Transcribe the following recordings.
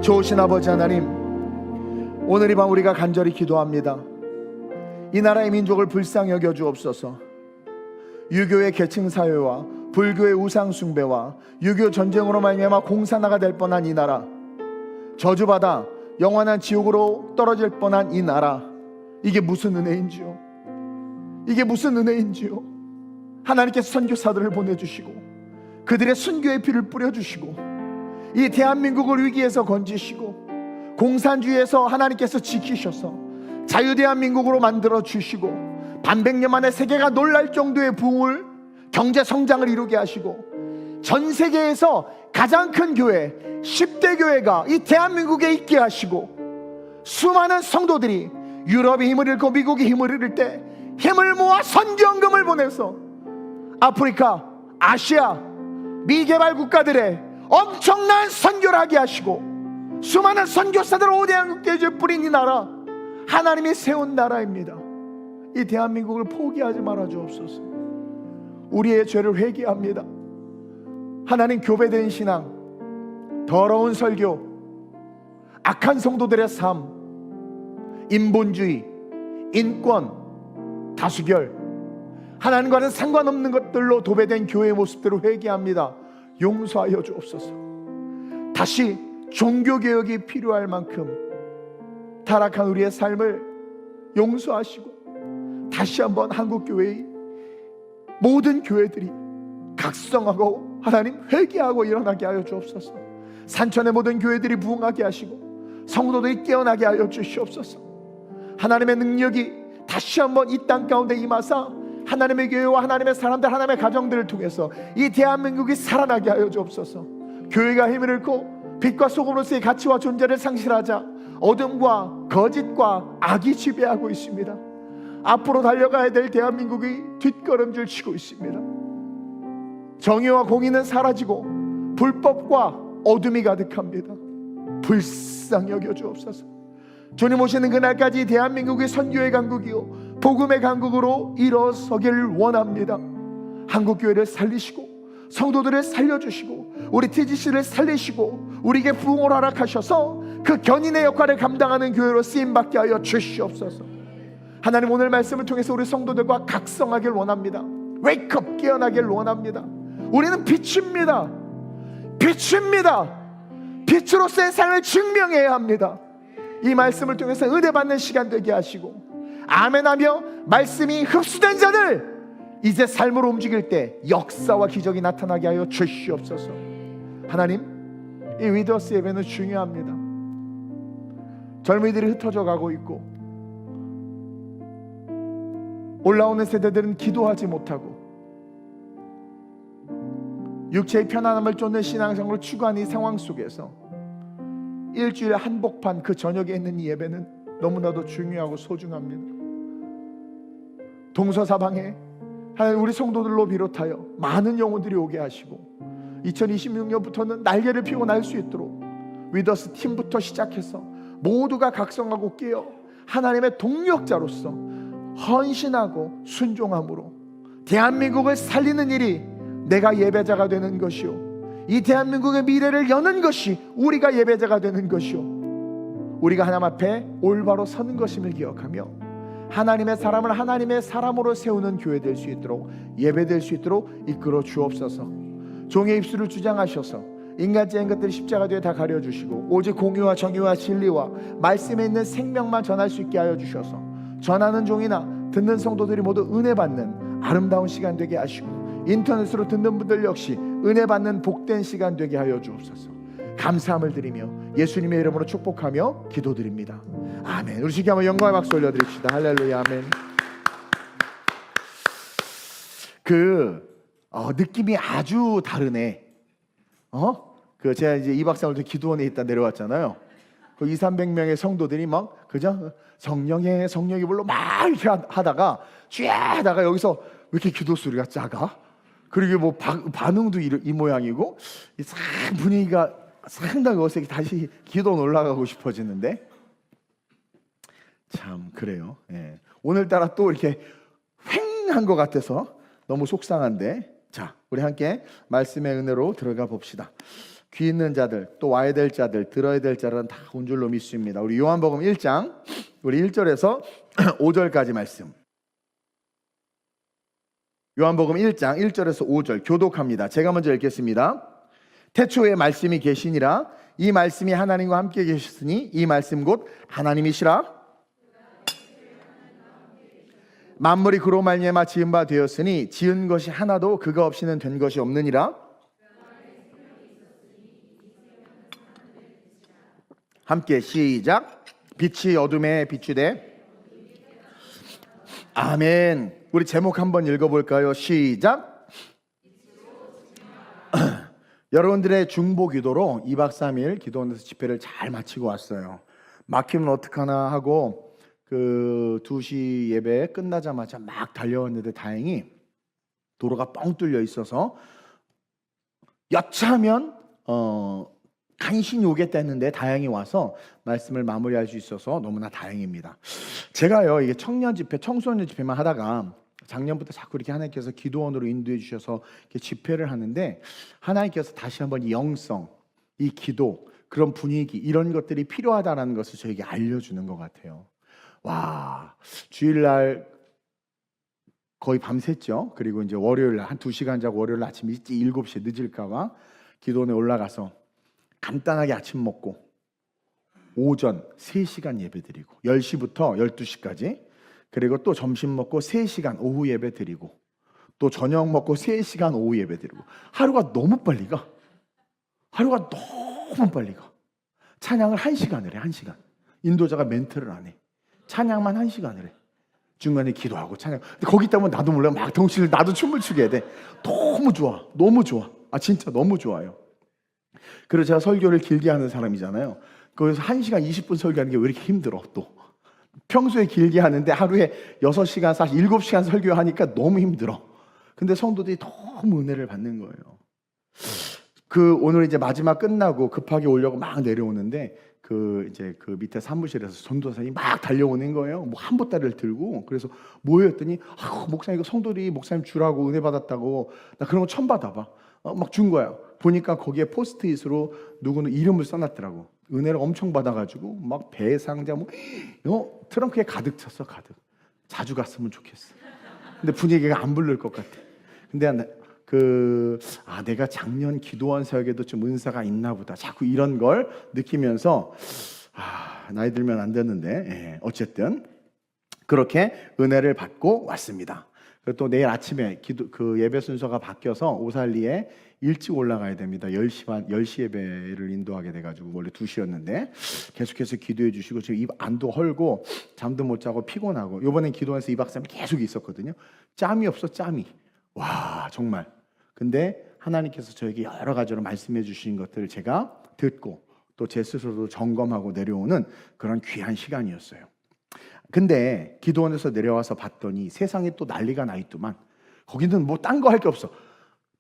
좋으신 아버지 하나님, 오늘 이 밤 우리가 간절히 기도합니다. 이 나라의 민족을 불쌍히 여겨 주옵소서. 유교의 계층사회와 불교의 우상숭배와 유교 전쟁으로 말미암아 공산화가 될 뻔한 이 나라, 저주받아 영원한 지옥으로 떨어질 뻔한 이 나라, 이게 무슨 은혜인지요? 이게 무슨 은혜인지요? 하나님께서 선교사들을 보내주시고 그들의 순교의 피를 뿌려주시고 이 대한민국을 위기에서 건지시고 공산주의에서 하나님께서 지키셔서 자유대한민국으로 만들어주시고 반백년 만에 세계가 놀랄 정도의 부흥을, 경제성장을 이루게 하시고 전 세계에서 가장 큰 교회 10대 교회가 이 대한민국에 있게 하시고 수많은 성도들이 유럽이 힘을 잃고 미국이 힘을 잃을 때 힘을 모아 선교헌금을 보내서 아프리카, 아시아, 미개발 국가들의 엄청난 선교를 하게 하시고 수많은 선교사들 5대 한국교회에 뿌린 이 나라, 하나님이 세운 나라입니다. 이 대한민국을 포기하지 말아 주옵소서. 우리의 죄를 회개합니다. 하나님, 교배된 신앙, 더러운 설교, 악한 성도들의 삶, 인본주의, 인권, 다수결, 하나님과는 상관없는 것들로 도배된 교회의 모습들을 회개합니다. 용서하여 주옵소서. 다시 종교개혁이 필요할 만큼 타락한 우리의 삶을 용서하시고 다시 한번 한국교회의 모든 교회들이 각성하고 하나님 회개하고 일어나게 하여 주옵소서. 산천의 모든 교회들이 부흥하게 하시고 성도들이 깨어나게 하여 주시옵소서. 하나님의 능력이 다시 한번 이 땅 가운데 임하사 하나님의 교회와 하나님의 사람들, 하나님의 가정들을 통해서 이 대한민국이 살아나게 하여 주옵소서. 교회가 힘을 잃고 빛과 소금으로서의 가치와 존재를 상실하자 어둠과 거짓과 악이 지배하고 있습니다. 앞으로 달려가야 될 대한민국이 뒷걸음질 치고 있습니다. 정의와 공의는 사라지고 불법과 어둠이 가득합니다. 불쌍히 여겨 주옵소서. 주님 오시는 그날까지 대한민국이 선교의 강국이요 복음의 강국으로 일어서길 원합니다. 한국교회를 살리시고 성도들을 살려주시고 우리 TGC를 살리시고 우리에게 부흥을 허락하셔서 그 견인의 역할을 감당하는 교회로 쓰임받게 하여 주시옵소서. 하나님, 오늘 말씀을 통해서 우리 성도들과 각성하길 원합니다. 웨이크업, 깨어나길 원합니다. 우리는 빛입니다. 빛입니다. 빛으로서의 삶을 증명해야 합니다. 이 말씀을 통해서 은혜 받는 시간 되게 하시고 아멘하며 말씀이 흡수된 자들 이제 삶으로 움직일 때 역사와 기적이 나타나게 하여 주시옵소서. 하나님, 이 위더스 예배는 중요합니다. 젊은이들이 흩어져 가고 있고 올라오는 세대들은 기도하지 못하고 육체의 편안함을 쫓는 신앙생활을 추구하는 이 상황 속에서 일주일에 한복판 그 저녁에 있는 이 예배는 너무나도 중요하고 소중합니다. 동서사방에 하나님, 우리 성도들로 비롯하여 많은 영혼들이 오게 하시고 2026년부터는 날개를 피고 날 수 있도록 위더스 팀부터 시작해서 모두가 각성하고 깨어 하나님의 동력자로서 헌신하고 순종함으로 대한민국을 살리는 일이 내가 예배자가 되는 것이요 이 대한민국의 미래를 여는 것이 우리가 예배자가 되는 것이요 우리가 하나님 앞에 올바로 서는 것임을 기억하며 하나님의 사람을 하나님의 사람으로 세우는 교회 될 수 있도록 예배 될 수 있도록 이끌어 주옵소서. 종의 입술을 주장하셔서 인간적인 것들이 십자가 뒤에 다 가려주시고 오직 공의와 정의와 진리와 말씀에 있는 생명만 전할 수 있게 하여 주셔서 전하는 종이나 듣는 성도들이 모두 은혜 받는 아름다운 시간 되게 하시고 인터넷으로 듣는 분들 역시 은혜 받는 복된 시간 되게 하여 주옵소서. 감사함을 드리며 예수님의 이름으로 축복하며 기도드립니다. 아멘. 우리 주께 한번 영광의 박수 올려드립시다. 할렐루야. 아멘. 느낌이 아주 다르네. 제가 이제 2박 3일 기도원에 있다 내려왔잖아요. 그 200-300명의 성도들이 막 그죠? 성령의 불러 막 이렇게 하다가 쥐하다가 여기서 왜 이렇게 기도 소리가 작아? 그리고 뭐 반응도 이 모양이고 분위기가 상당히 어색해. 다시 기도 올라가고 싶어지는데 참 그래요. 예. 오늘따라 또 이렇게 휑한 것 같아서 너무 속상한데, 자, 우리 함께 말씀의 은혜로 들어가 봅시다. 귀 있는 자들, 또 와야 될 자들, 들어야 될 자들은 다 온 줄로 믿습니다. 우리 요한복음 1장 우리 1절에서 5절까지 말씀. 요한복음 1장 1절에서 5절 교독합니다. 제가 먼저 읽겠습니다. 태초에 말씀이 계시니라. 이 말씀이 하나님과 함께 계셨으니 이 말씀 곧 하나님이시라. 만물이 그로 말미암아 지은 바 되었으니 지은 것이 하나도 그가 없이는 된 것이 없느니라. 함께 시작. 빛이 어둠에 비추되. 아멘. 우리 제목 한번 읽어볼까요? 시작. 여러분들의 중보 기도로 2박 3일 기도원에서 집회를 잘 마치고 왔어요. 막히면 어떡하나 하고 그 2시 예배 끝나자마자 막 달려왔는데 다행히 도로가 뻥 뚫려 있어서 여차하면 간신히 오겠다 했는데 다행히 와서 말씀을 마무리할 수 있어서 너무나 다행입니다. 제가요, 이게 청년 집회, 청소년 집회만 하다가 작년부터 자꾸 이렇게 하나님께서 기도원으로 인도해 주셔서 이렇게 집회를 하는데 하나님께서 다시 한번 이 영성, 이 기도, 그런 분위기, 이런 것들이 필요하다는 것을 저에게 알려주는 것 같아요. 와, 주일날 거의 밤샜죠. 그리고 이제 월요일날 한 2시간 자고 월요일 아침 일찍 7시에 늦을까봐 기도원에 올라가서 간단하게 아침 먹고 오전 3시간 예배 드리고 10시부터 12시까지, 그리고 또 점심 먹고 3시간 오후 예배 드리고 또 저녁 먹고 3시간 오후 예배 드리고. 하루가 너무 빨리 가. 하루가 너무 빨리 가. 찬양을 1시간을 해. 1시간. 인도자가 멘트를 안 해. 찬양만 1시간을 해. 중간에 기도하고 찬양. 근데 거기 있다면 나도 몰라 막 동시에 나도 춤을 추게 돼. 너무 좋아. 너무 좋아. 아 진짜 너무 좋아요. 그래서 제가 설교를 길게 하는 사람이잖아요. 거기서 1시간 20분 설교하는 게 왜 이렇게 힘들어 또. 평소에 길게 하는데 하루에 6시간, 사실 7시간 설교하니까 너무 힘들어. 근데 성도들이 너무 은혜를 받는 거예요. 오늘 이제 마지막 끝나고 급하게 오려고 막 내려오는데 이제 밑에 사무실에서 전도사님이 막 달려오는 거예요. 뭐 한 보따리를 들고. 그래서 뭐였더니 목사님 이거 성도들이 목사님 주라고 은혜 받았다고. 나 그런 거 처음 받아봐. 막 준 거야. 보니까 거기에 포스트잇으로 누구는 이름을 써놨더라고. 은혜를 엄청 받아가지고 막 배상자 트렁크에 가득 찼어. 가득. 자주 갔으면 좋겠어. 근데 분위기가 안 부를 것 같아. 근데 내가 작년 기도원 사역에도 좀 은사가 있나 보다. 자꾸 이런 걸 느끼면서 나이 들면 안 되는데 어쨌든 그렇게 은혜를 받고 왔습니다. 그리고 또 내일 아침에 예배 순서가 바뀌어서 오살리에 일찍 올라가야 됩니다. 10시 예배를 인도하게 돼가지고 원래 2시였는데 계속해서 기도해 주시고 지금 입 안도 헐고 잠도 못 자고 피곤하고. 이번엔 기도원에서 2박 3일 계속 있었거든요. 짬이 없어. 짬이. 와 정말. 근데 하나님께서 저에게 여러 가지로 말씀해 주신 것들을 제가 듣고 또 제 스스로도 점검하고 내려오는 그런 귀한 시간이었어요. 근데 기도원에서 내려와서 봤더니 세상에 또 난리가 나 있더만. 거기는 뭐 딴 거 할 게 없어.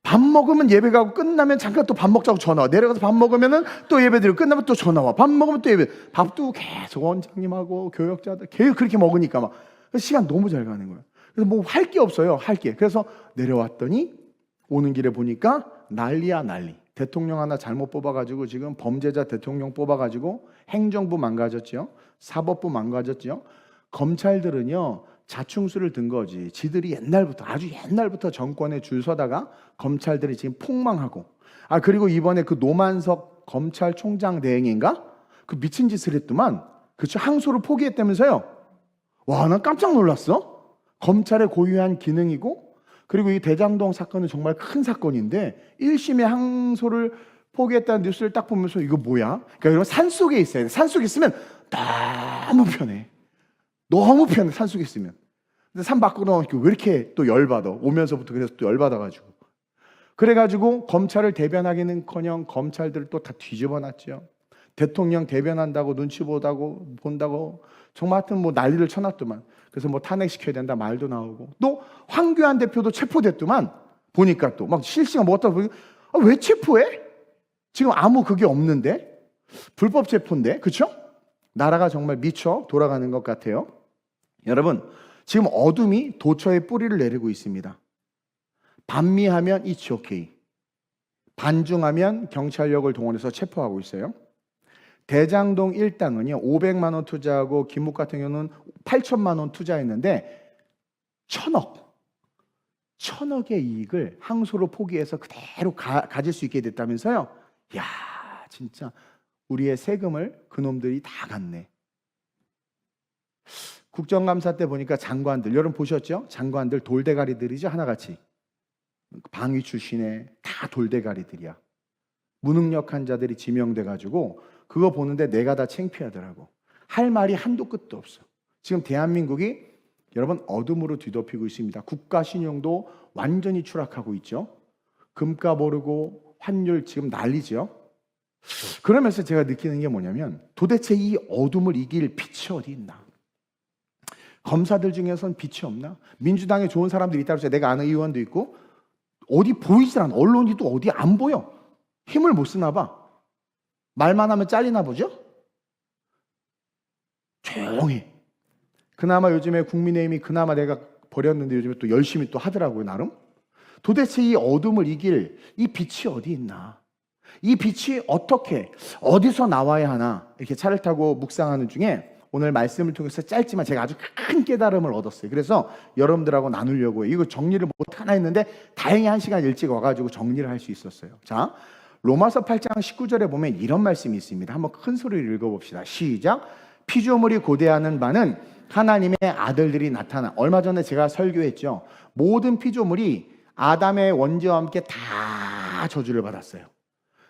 밥 먹으면 예배 가고 끝나면 잠깐 또 밥 먹자고 전화 와. 내려가서 밥 먹으면은 또 예배 드리고 끝나면 또 전화 와. 밥 먹으면 또 예배. 밥도 계속 원장님하고 교역자들 계속 그렇게 먹으니까 막 시간 너무 잘 가는 거예요. 그래서 뭐 할 게 없어요. 할 게. 그래서 내려왔더니 오는 길에 보니까 난리야 난리. 대통령 하나 잘못 뽑아가지고 지금 범죄자 대통령 뽑아가지고 행정부 망가졌죠. 사법부 망가졌죠. 검찰들은요 자충수를 든 거지. 지들이 옛날부터 아주 옛날부터 정권에 줄 서다가 검찰들이 지금 폭망하고. 그리고 이번에 그 노만석 검찰총장 대행인가? 그 미친 짓을 했더만. 그쵸? 항소를 포기했다면서요. 와, 난 깜짝 놀랐어. 검찰의 고유한 기능이고, 그리고 이 대장동 사건은 정말 큰 사건인데 1심에 항소를 포기했다는 뉴스를 딱 보면서 이거 뭐야? 그러니까 여러분 산속에 있어야 돼. 산속에 있으면 너무 편해. 너무 편해. 산속에 있으면. 근데 산 밖으로 나오니까 왜 이렇게 또 열받아. 오면서부터 그래서 또 열받아가지고. 그래가지고 검찰을 대변하기는커녕 검찰들을 또 다 뒤집어놨죠. 대통령 대변한다고 눈치 본다고 정말 하여튼 뭐 난리를 쳐놨더만. 그래서 뭐 탄핵시켜야 된다 말도 나오고. 또 황교안 대표도 체포됐더만. 보니까 또 막 실시간 뭐 어디다 보니까 왜 체포해? 지금 아무 그게 없는데? 불법 체포인데, 그렇죠? 나라가 정말 미쳐 돌아가는 것 같아요. 여러분, 지금 어둠이 도처에 뿌리를 내리고 있습니다. 반미하면 it's okay. 반중하면 경찰력을 동원해서 체포하고 있어요. 대장동 1당은요 500만 원 투자하고 김목 같은 경우는 8천만 원 투자했는데 천억의 이익을 항소로 포기해서 그대로 가질 수 있게 됐다면서요. 야, 진짜 우리의 세금을 그놈들이 다 갔네. 국정감사 때 보니까 장관들, 여러분 보셨죠? 장관들 돌대가리들이죠, 하나같이. 방위 출신의 다 돌대가리들이야. 무능력한 자들이 지명돼가지고 그거 보는데 내가 다 창피하더라고. 할 말이 한도 끝도 없어. 지금 대한민국이 여러분 어둠으로 뒤덮이고 있습니다. 국가 신용도 완전히 추락하고 있죠. 금값 오르고 환율 지금 난리죠. 그러면서 제가 느끼는 게 뭐냐면 도대체 이 어둠을 이길 빛이 어디 있나? 검사들 중에선 빛이 없나? 민주당에 좋은 사람들이 있다고 해서 내가 아는 의원도 있고 어디 보이질 않아. 언론이도 어디 안 보여. 힘을 못 쓰나 봐. 말만 하면 잘리나 보죠? 조용히. 그나마 요즘에 국민의힘이 그나마 내가 버렸는데 요즘에 또 열심히 또 하더라고요, 나름. 도대체 이 어둠을 이길 이 빛이 어디 있나? 이 빛이 어떻게, 어디서 나와야 하나? 이렇게 차를 타고 묵상하는 중에 오늘 말씀을 통해서 짧지만 제가 아주 큰 깨달음을 얻었어요. 그래서 여러분들하고 나누려고 이거 정리를 못하나 했는데 다행히 1시간 일찍 와가지고 정리를 할 수 있었어요. 자, 로마서 8장 19절에 보면 이런 말씀이 있습니다. 한번 큰 소리를 읽어봅시다. 시작. 피조물이 고대하는 바는 하나님의 아들들이 나타나. 얼마 전에 제가 설교했죠. 모든 피조물이 아담의 원죄와 함께 다 저주를 받았어요.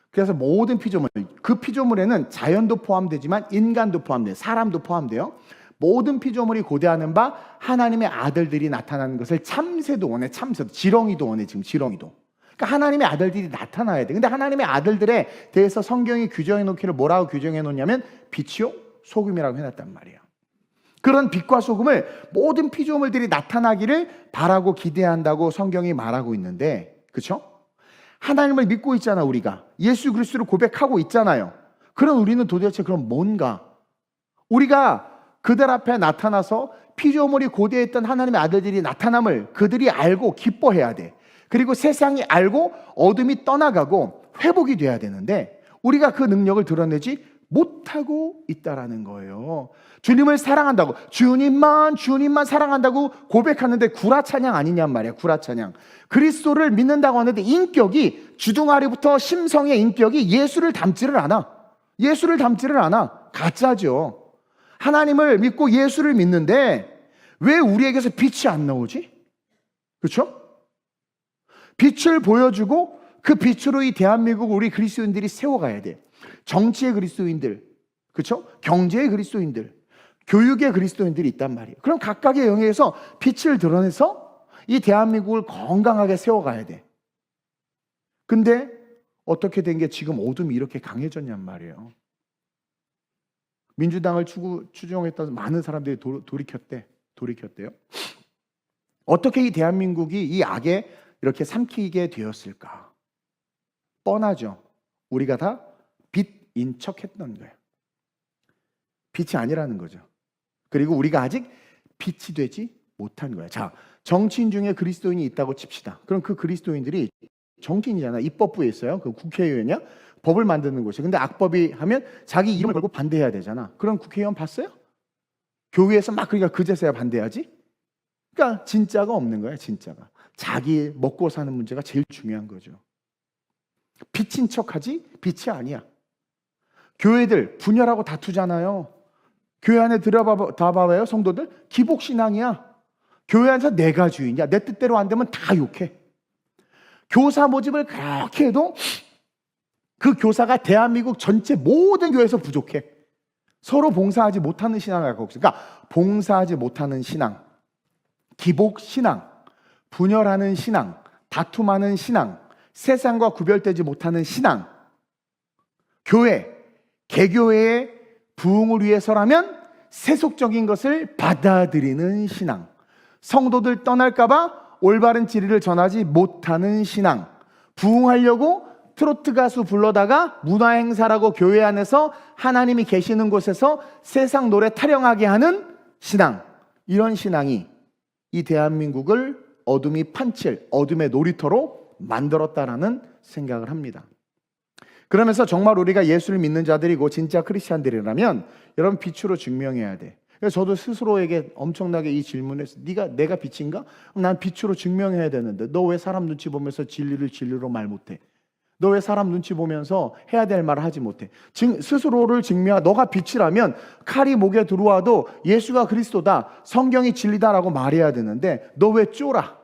그래서 모든 피조물, 그 피조물에는 자연도 포함되지만 인간도 포함돼요. 사람도 포함돼요. 모든 피조물이 고대하는 바 하나님의 아들들이 나타나는 것을 참새도 원해. 참새도, 지렁이도 원해. 지금 지렁이도. 그러니까 하나님의 아들들이 나타나야 돼. 근데 하나님의 아들들에 대해서 성경이 규정해 놓기를 뭐라고 규정해 놓냐면 빛이요 소금이라고 해놨단 말이에요. 그런 빛과 소금을 모든 피조물들이 나타나기를 바라고 기대한다고 성경이 말하고 있는데, 그렇죠? 하나님을 믿고 있잖아. 우리가 예수 그리스도를 고백하고 있잖아요. 그럼 우리는 도대체 그럼 뭔가, 우리가 그들 앞에 나타나서 피조물이 고대했던 하나님의 아들들이 나타남을 그들이 알고 기뻐해야 돼. 그리고 세상이 알고 어둠이 떠나가고 회복이 돼야 되는데 우리가 그 능력을 드러내지 못하고 있다라는 거예요. 주님을 사랑한다고, 주님만 사랑한다고 고백하는데 구라찬양 아니냔 말이야. 구라찬양. 그리스도를 믿는다고 하는데 인격이, 주둥아리부터 심성의 인격이 예수를 닮지를 않아. 예수를 닮지를 않아. 가짜죠. 하나님을 믿고 예수를 믿는데 왜 우리에게서 빛이 안 나오지? 그렇죠? 빛을 보여주고 그 빛으로 이 대한민국 우리 그리스도인들이 세워가야 돼. 정치의 그리스도인들, 그렇죠? 경제의 그리스도인들, 교육의 그리스도인들이 있단 말이에요. 그럼 각각의 영역에서 빛을 드러내서 이 대한민국을 건강하게 세워가야 돼. 근데 어떻게 된 게 지금 어둠이 이렇게 강해졌냔 말이에요. 민주당을 추종했던 많은 사람들이 돌이켰대요. 어떻게 이 대한민국이 이 악에 이렇게 삼키게 되었을까? 뻔하죠. 우리가 다 빛인 척했던 거예요. 빛이 아니라는 거죠. 그리고 우리가 아직 빛이 되지 못한 거예요. 자, 정치인 중에 그리스도인이 있다고 칩시다. 그럼 그 그리스도인들이 정치인이잖아. 입법부에 있어요. 그 국회의원이야. 법을 만드는 곳이. 근데 악법이 하면 자기 이름을 걸고 반대해야 되잖아. 그럼 국회의원 봤어요? 교회에서 막 그러니까 그제서야 반대하지? 그러니까 진짜가 없는 거야. 진짜가. 자기 먹고 사는 문제가 제일 중요한 거죠. 빛인 척하지 빛이 아니야. 교회들 분열하고 다투잖아요. 교회 안에 들어봐봐요. 성도들 기복신앙이야. 교회 안에서 내가 주인이야. 내 뜻대로 안 되면 다 욕해. 교사 모집을 그렇게 해도 그 교사가 대한민국 전체 모든 교회에서 부족해. 서로 봉사하지 못하는 신앙을 갖고 있어요. 그러니까 봉사하지 못하는 신앙, 기복신앙, 분열하는 신앙, 다툼하는 신앙, 세상과 구별되지 못하는 신앙, 교회, 개교회의 부흥을 위해서라면 세속적인 것을 받아들이는 신앙, 성도들 떠날까봐 올바른 진리를 전하지 못하는 신앙, 부흥하려고 트로트 가수 불러다가 문화행사라고 교회 안에서 하나님이 계시는 곳에서 세상 노래 타령하게 하는 신앙, 이런 신앙이 이 대한민국을 어둠이 판칠, 어둠의 놀이터로 만들었다라는 생각을 합니다. 그러면서 정말 우리가 예수를 믿는 자들이고 진짜 크리스찬들이라면 여러분 빛으로 증명해야 돼. 그래서 저도 스스로에게 엄청나게 이 질문에서 내가 빛인가? 난 빛으로 증명해야 되는데 너 왜 사람 눈치 보면서 진리를 진리로 말 못해? 너 왜 사람 눈치 보면서 해야 될 말을 하지 못해? 스스로를 너가 빛이라면 칼이 목에 들어와도 예수가 그리스도다, 성경이 진리다라고 말해야 되는데 너 왜 쫄아?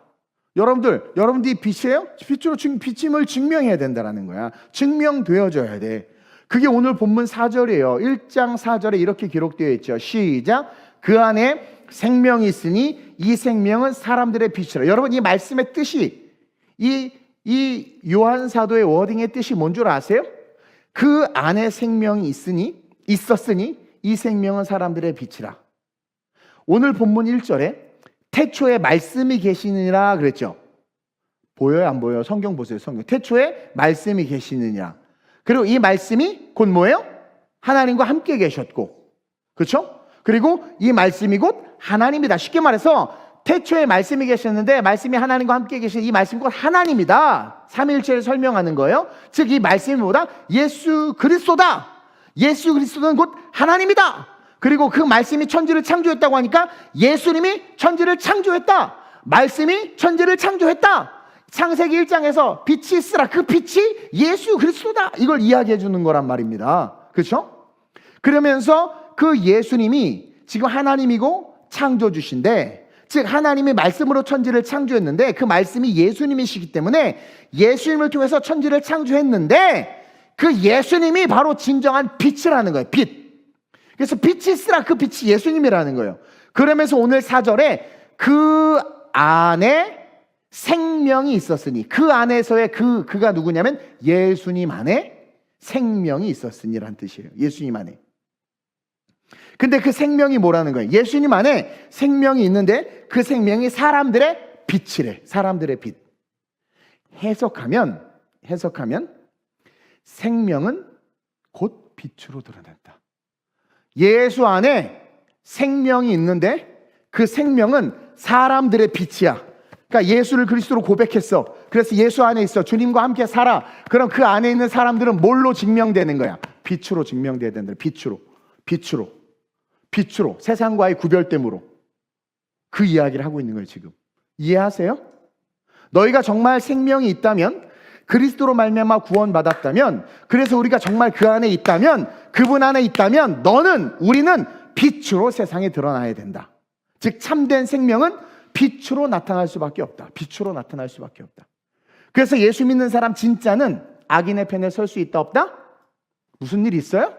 여러분들이 빛이에요? 빛으로 빛임을 증명해야 된다는 거야. 증명되어져야 돼. 그게 오늘 본문 4절이에요. 1장 4절에 이렇게 기록되어 있죠. 시작. 그 안에 생명이 있으니 이 생명은 사람들의 빛이라. 여러분, 이 말씀의 뜻이, 이 요한 사도의 워딩의 뜻이 뭔 줄 아세요? 그 안에 생명이 있었으니 이 생명은 사람들의 빛이라. 오늘 본문 1절에 태초에 말씀이 계시느니라 그랬죠. 보여요, 안 보여요? 성경 보세요. 성경. 태초에 말씀이 계시느니라. 그리고 이 말씀이 곧 뭐예요? 하나님과 함께 계셨고, 그렇죠? 그리고 이 말씀이 곧 하나님이다. 쉽게 말해서 태초에 말씀이 계셨는데 말씀이 하나님과 함께 계신 이 말씀이 곧 하나님이다. 삼위일체를 설명하는 거예요. 즉 이 말씀이 뭐다? 예수 그리스도다. 예수 그리스도는 곧 하나님이다. 그리고 그 말씀이 천지를 창조했다고 하니까 예수님이 천지를 창조했다. 말씀이 천지를 창조했다. 창세기 1장에서 빛이 있으라. 그 빛이 예수 그리스도다. 이걸 이야기해 주는 거란 말입니다. 그렇죠? 그러면서 그 예수님이 지금 하나님이고 창조주신데, 즉 하나님이 말씀으로 천지를 창조했는데 그 말씀이 예수님이시기 때문에 예수님을 통해서 천지를 창조했는데 그 예수님이 바로 진정한 빛이라는 거예요. 빛. 그래서 빛이 있으라. 그 빛이 예수님이라는 거예요. 그러면서 오늘 4절에 그 안에 생명이 있었으니, 그 안에서의 그가 누구냐면 예수님 안에 생명이 있었으니라는 뜻이에요. 예수님 안에. 근데 그 생명이 뭐라는 거예요? 예수님 안에 생명이 있는데 그 생명이 사람들의 빛이래. 사람들의 빛. 해석하면 생명은 곧 빛으로 드러난다. 예수 안에 생명이 있는데 그 생명은 사람들의 빛이야. 그러니까 예수를 그리스도로 고백했어. 그래서 예수 안에 있어. 주님과 함께 살아. 그럼 그 안에 있는 사람들은 뭘로 증명되는 거야? 빛으로 증명돼야 된다. 빛으로. 세상과의 구별됨으로. 그 이야기를 하고 있는 거예요, 지금. 이해하세요? 너희가 정말 생명이 있다면, 그리스도로 말미암아 구원받았다면, 그래서 우리가 정말 그 안에 있다면, 그분 안에 있다면 우리는 빛으로 세상에 드러나야 된다. 즉 참된 생명은 빛으로 나타날 수밖에 없다. 빛으로 나타날 수밖에 없다. 그래서 예수 믿는 사람 진짜는 악인의 편에 설 수 있다 없다? 무슨 일 있어요?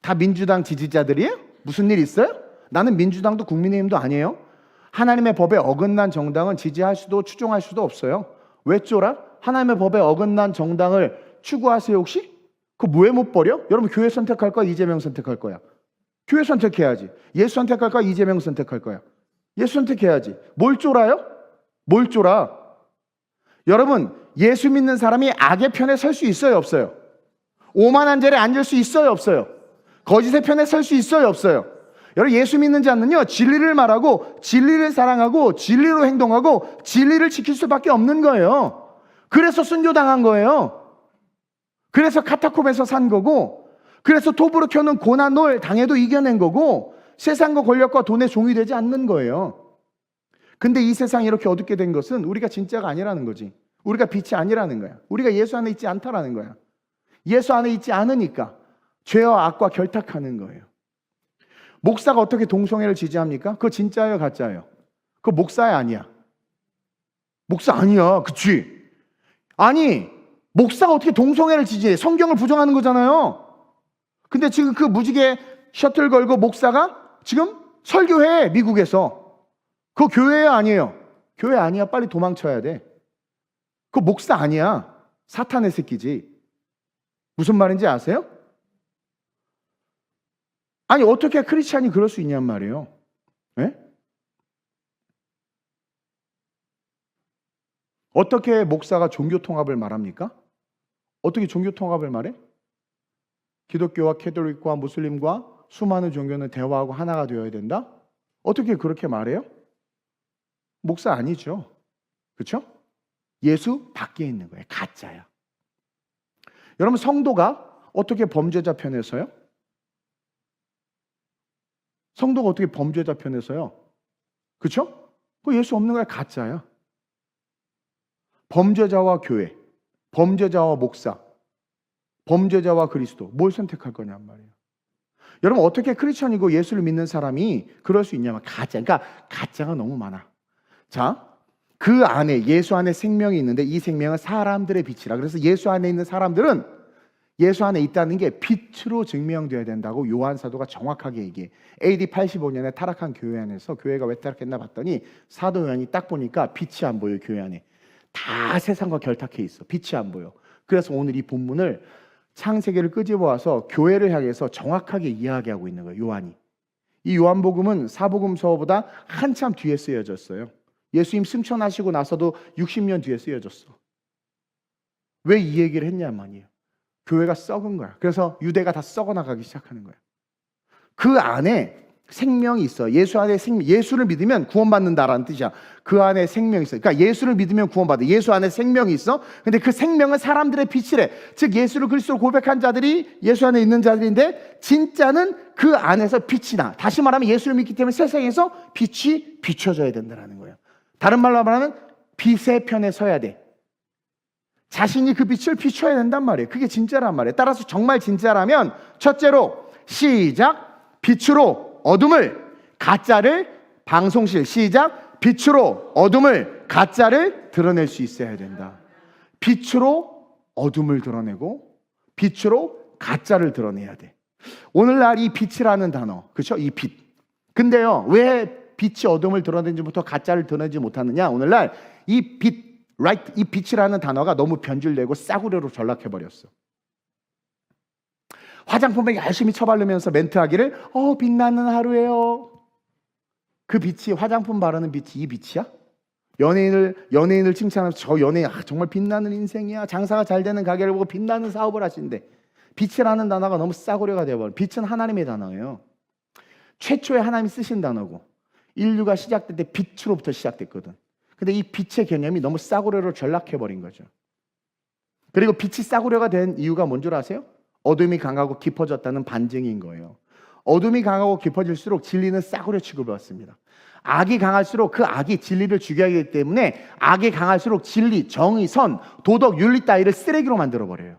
다 민주당 지지자들이에요? 무슨 일 있어요? 나는 민주당도 국민의힘도 아니에요. 하나님의 법에 어긋난 정당은 지지할 수도 추종할 수도 없어요. 왜 쫄아? 하나님의 법에 어긋난 정당을 추구하세요 혹시? 그거 왜 못 버려? 여러분 교회 선택할 거야? 이재명 선택할 거야? 교회 선택해야지. 예수 선택할 거야? 이재명 선택할 거야? 예수 선택해야지. 뭘 쫄아요? 뭘 쫄아? 여러분 예수 믿는 사람이 악의 편에 설 수 있어요 없어요? 오만한 자리에 앉을 수 있어요 없어요? 거짓의 편에 설 수 있어요 없어요? 여러분 예수 믿는 자는요 진리를 말하고 진리를 사랑하고 진리로 행동하고 진리를 지킬 수밖에 없는 거예요. 그래서 순교당한 거예요. 그래서 카타콤에서 산 거고, 그래서 토브루켜는 고난을 당해도 이겨낸 거고, 세상과 권력과 돈의 종이 되지 않는 거예요. 근데 이 세상이 이렇게 어둡게 된 것은 우리가 진짜가 아니라는 거지. 우리가 빛이 아니라는 거야. 우리가 예수 안에 있지 않다라는 거야. 예수 안에 있지 않으니까 죄와 악과 결탁하는 거예요. 목사가 어떻게 동성애를 지지합니까? 그거 진짜예요 가짜예요? 그거 목사야 아니야? 목사 아니야. 그치? 아니 목사가 어떻게 동성애를 지지해? 성경을 부정하는 거잖아요. 근데 지금 그 무지개 셔틀 걸고 목사가 지금 설교해 미국에서. 그거 교회야 아니에요? 교회 아니야. 빨리 도망쳐야 돼. 그거 목사 아니야. 사탄의 새끼지. 무슨 말인지 아세요? 아니 어떻게 크리스찬이 그럴 수 있냔 말이에요. 네? 어떻게 목사가 종교통합을 말합니까? 어떻게 종교통합을 말해? 기독교와 캐톨릭과 무슬림과 수많은 종교는 대화하고 하나가 되어야 된다? 어떻게 그렇게 말해요? 목사 아니죠. 그렇죠? 예수 밖에 있는 거예요. 가짜야. 여러분, 성도가 어떻게 범죄자 편에 서요? 성도가 어떻게 범죄자 편에 서요? 그렇죠? 그 예수 없는 거야. 가짜야. 범죄자와 교회, 범죄자와 목사, 범죄자와 그리스도, 뭘 선택할 거냔 말이에요. 여러분, 어떻게 크리스천이고 예수를 믿는 사람이 그럴 수 있냐면 가짜. 그러니까 가짜가 너무 많아. 자, 그 안에, 예수 안에 생명이 있는데 이 생명은 사람들의 빛이라. 그래서 예수 안에 있는 사람들은 예수 안에 있다는 게 빛으로 증명되어야 된다고 요한 사도가 정확하게 얘기해. AD 85년에 타락한 교회 안에서, 교회가 왜 타락했나 봤더니 사도 요한이 딱 보니까 빛이 안 보여. 교회 안에 다 세상과 결탁해 있어. 빛이 안 보여. 그래서 오늘 이 본문을 창세기를 끄집어와서 교회를 향해서 정확하게 이야기하게 하고 있는 거예요. 요한이. 이 요한복음은 사복음서보다 한참 뒤에 쓰여졌어요. 예수님 승천하시고 나서도 60년 뒤에 쓰여졌어. 왜 이 얘기를 했냐 말이에요. 교회가 썩은 거야. 그래서 유대가 다 썩어나가기 시작하는 거야. 그 안에 생명이 있어. 예수 안에 예수를 믿으면 구원받는다라는 뜻이야. 그 안에 생명이 있어. 그러니까 예수를 믿으면 구원받아. 예수 안에 생명이 있어. 근데 그 생명은 사람들의 빛이래. 즉 예수를 그리스도로 고백한 자들이 예수 안에 있는 자들인데 진짜는 그 안에서 빛이 나. 다시 말하면 예수를 믿기 때문에 세상에서 빛이 비춰져야 된다는 거예요. 다른 말로 말하면 빛의 편에 서야 돼. 자신이 그 빛을 비춰야 된단 말이에요. 그게 진짜란 말이에요. 따라서 정말 진짜라면 첫째로 시작, 빛으로 어둠을, 가짜를, 방송실 시작, 빛으로 어둠을, 가짜를 드러낼 수 있어야 된다. 빛으로 어둠을 드러내고 빛으로 가짜를 드러내야 돼. 오늘날 이 빛이라는 단어, 그렇죠? 이 빛. 근데요, 왜 빛이 어둠을 드러내지부터 가짜를 드러내지 못하느냐? 오늘날 이 빛, right, 이 빛이라는 단어가 너무 변질되고 싸구려로 전락해버렸어. 화장품을 열심히 쳐바르면서 멘트하기를 빛나는 하루예요. 그 빛이, 화장품 바르는 빛이 이 빛이야? 연예인을 칭찬하면서 저 연예인 정말 빛나는 인생이야. 장사가 잘 되는 가게를 보고 빛나는 사업을 하신대. 빛이라는 단어가 너무 싸구려가 되어버려. 빛은 하나님의 단어예요. 최초에 하나님이 쓰신 단어고 인류가 시작될 때 빛으로부터 시작됐거든. 근데 이 빛의 개념이 너무 싸구려로 전락해버린 거죠. 그리고 빛이 싸구려가 된 이유가 뭔 줄 아세요? 어둠이 강하고 깊어졌다는 반증인 거예요. 어둠이 강하고 깊어질수록 진리는 싸구려 취급받습니다. 악이 강할수록 그 악이 진리를 죽여야 하기 때문에 악이 강할수록 진리, 정의, 선, 도덕, 윤리 따위를 쓰레기로 만들어버려요.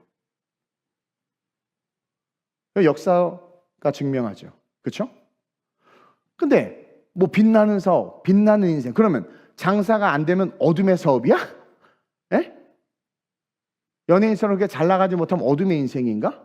역사가 증명하죠. 그렇죠? 근데 뭐 빛나는 사업, 빛나는 인생, 그러면 장사가 안 되면 어둠의 사업이야? 에? 연예인처럼 그렇게 잘 나가지 못하면 어둠의 인생인가?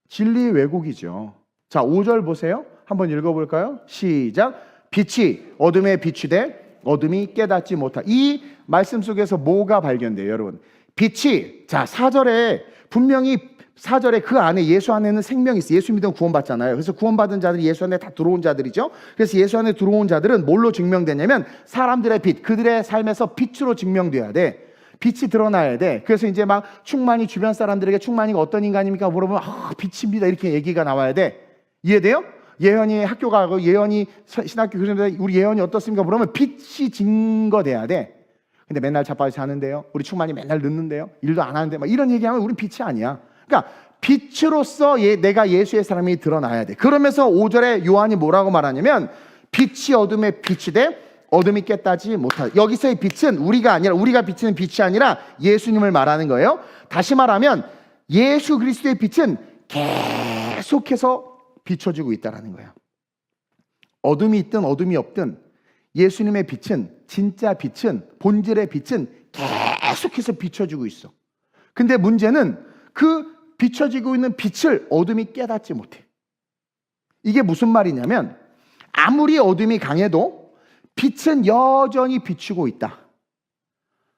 진리의 왜곡이죠. 자, 5절 보세요. 한번 읽어볼까요? 시작. 빛이 어둠에 비추되 어둠이 깨닫지 못하. 이 말씀 속에서 뭐가 발견돼요, 여러분? 빛이, 자, 4절에 분명히 4절에 그 안에 예수 안에는 생명이 있어. 예수 믿으면 구원받잖아요. 그래서 구원받은 자들이 예수 안에 다 들어온 자들이죠. 그래서 예수 안에 들어온 자들은 뭘로 증명되냐면 사람들의 빛, 그들의 삶에서 빛으로 증명돼야 돼. 빛이 드러나야 돼. 그래서 이제 막 충만이 주변 사람들에게 충만이가 어떤 인간입니까 물어보면 빛입니다 이렇게 얘기가 나와야 돼. 이해돼요? 예언이 학교 가고 예언이 신학교 교수님들 우리 예언이 어떻습니까 물어보면 빛이 증거돼야 돼. 근데 맨날 자빠져 자는데요. 우리 충만이 맨날 늦는데요. 일도 안 하는데 막 이런 얘기하면 우린 빛이 아니야. 그러니까 빛으로서 내가 예수의 사람이 드러나야 돼. 그러면서 5절에 요한이 뭐라고 말하냐면 빛이 어둠에 비추되 어둠이 깨닫지 못하다. 여기서의 빛은 우리가 아니라, 우리가 비치는 빛이 아니라 예수님을 말하는 거예요. 다시 말하면 예수 그리스도의 빛은 계속해서 비춰지고 있다는 거예요. 어둠이 있든 어둠이 없든 예수님의 빛은, 진짜 빛은, 본질의 빛은 계속해서 비춰지고 있어. 근데 문제는 그 비춰지고 있는 빛을 어둠이 깨닫지 못해. 이게 무슨 말이냐면 아무리 어둠이 강해도 빛은 여전히 비추고 있다.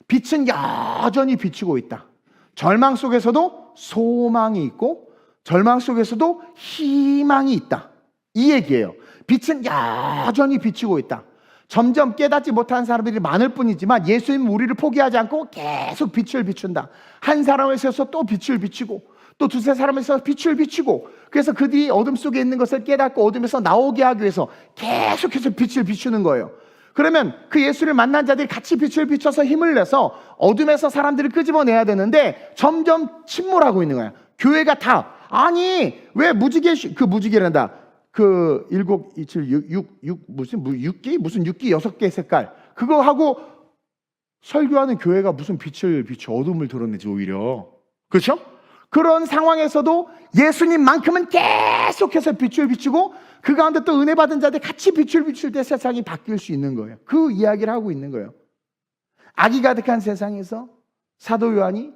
빛은 여전히 비추고 있다. 절망 속에서도 소망이 있고 절망 속에서도 희망이 있다. 이 얘기예요. 빛은 여전히 비추고 있다. 점점 깨닫지 못한 사람들이 많을 뿐이지만 예수님은 우리를 포기하지 않고 계속 빛을 비춘다. 한 사람을 세워서 또 빛을 비추고 또 두세 사람을 세워서 빛을 비추고, 그래서 그들이 어둠 속에 있는 것을 깨닫고 어둠에서 나오게 하기 위해서 계속해서 빛을 비추는 거예요. 그러면 그 예수를 만난 자들이 같이 빛을 비춰서 힘을 내서 어둠에서 사람들을 끄집어내야 되는데 점점 침몰하고 있는 거야. 교회가 다 아니 왜 무지개란다. 그 7, 2, 7, 6기 무슨 6기 6개 색깔 그거 하고 설교하는 교회가 무슨 빛을 비춰 어둠을 드러내지 오히려. 그렇죠? 그런 상황에서도 예수님만큼은 계속해서 빛을 비추고 그 가운데 또 은혜 받은 자들 같이 빛을 비출 때 세상이 바뀔 수 있는 거예요. 그 이야기를 하고 있는 거예요. 악이 가득한 세상에서 사도 요한이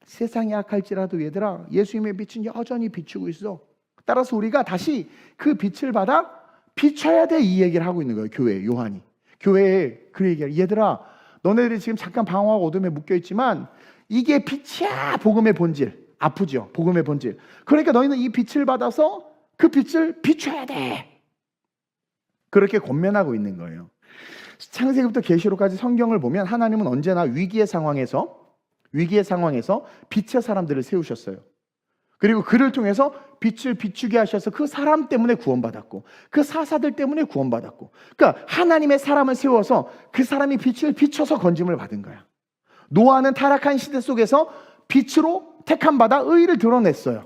세상이 악할지라도 얘들아 예수님의 빛은 여전히 비추고 있어. 따라서 우리가 다시 그 빛을 받아 비춰야 돼 이 얘기를 하고 있는 거예요. 교회 요한이 교회에 그 얘기를 얘들아 너네들이 지금 잠깐 방황하고 어둠에 묶여있지만 이게 빛이야. 복음의 본질. 아프죠 복음의 본질. 그러니까 너희는 이 빛을 받아서 그 빛을 비춰야 돼. 그렇게 권면하고 있는 거예요. 창세기부터 계시록까지 성경을 보면 하나님은 언제나 위기의 상황에서 빛의 사람들을 세우셨어요. 그리고 그를 통해서 빛을 비추게 하셔서 그 사람 때문에 구원받았고 그 사사들 때문에 구원받았고 그러니까 하나님의 사람을 세워서 그 사람이 빛을 비춰서 건짐을 받은 거야. 노아는 타락한 시대 속에서 빛으로 택함받아 의의를 드러냈어요.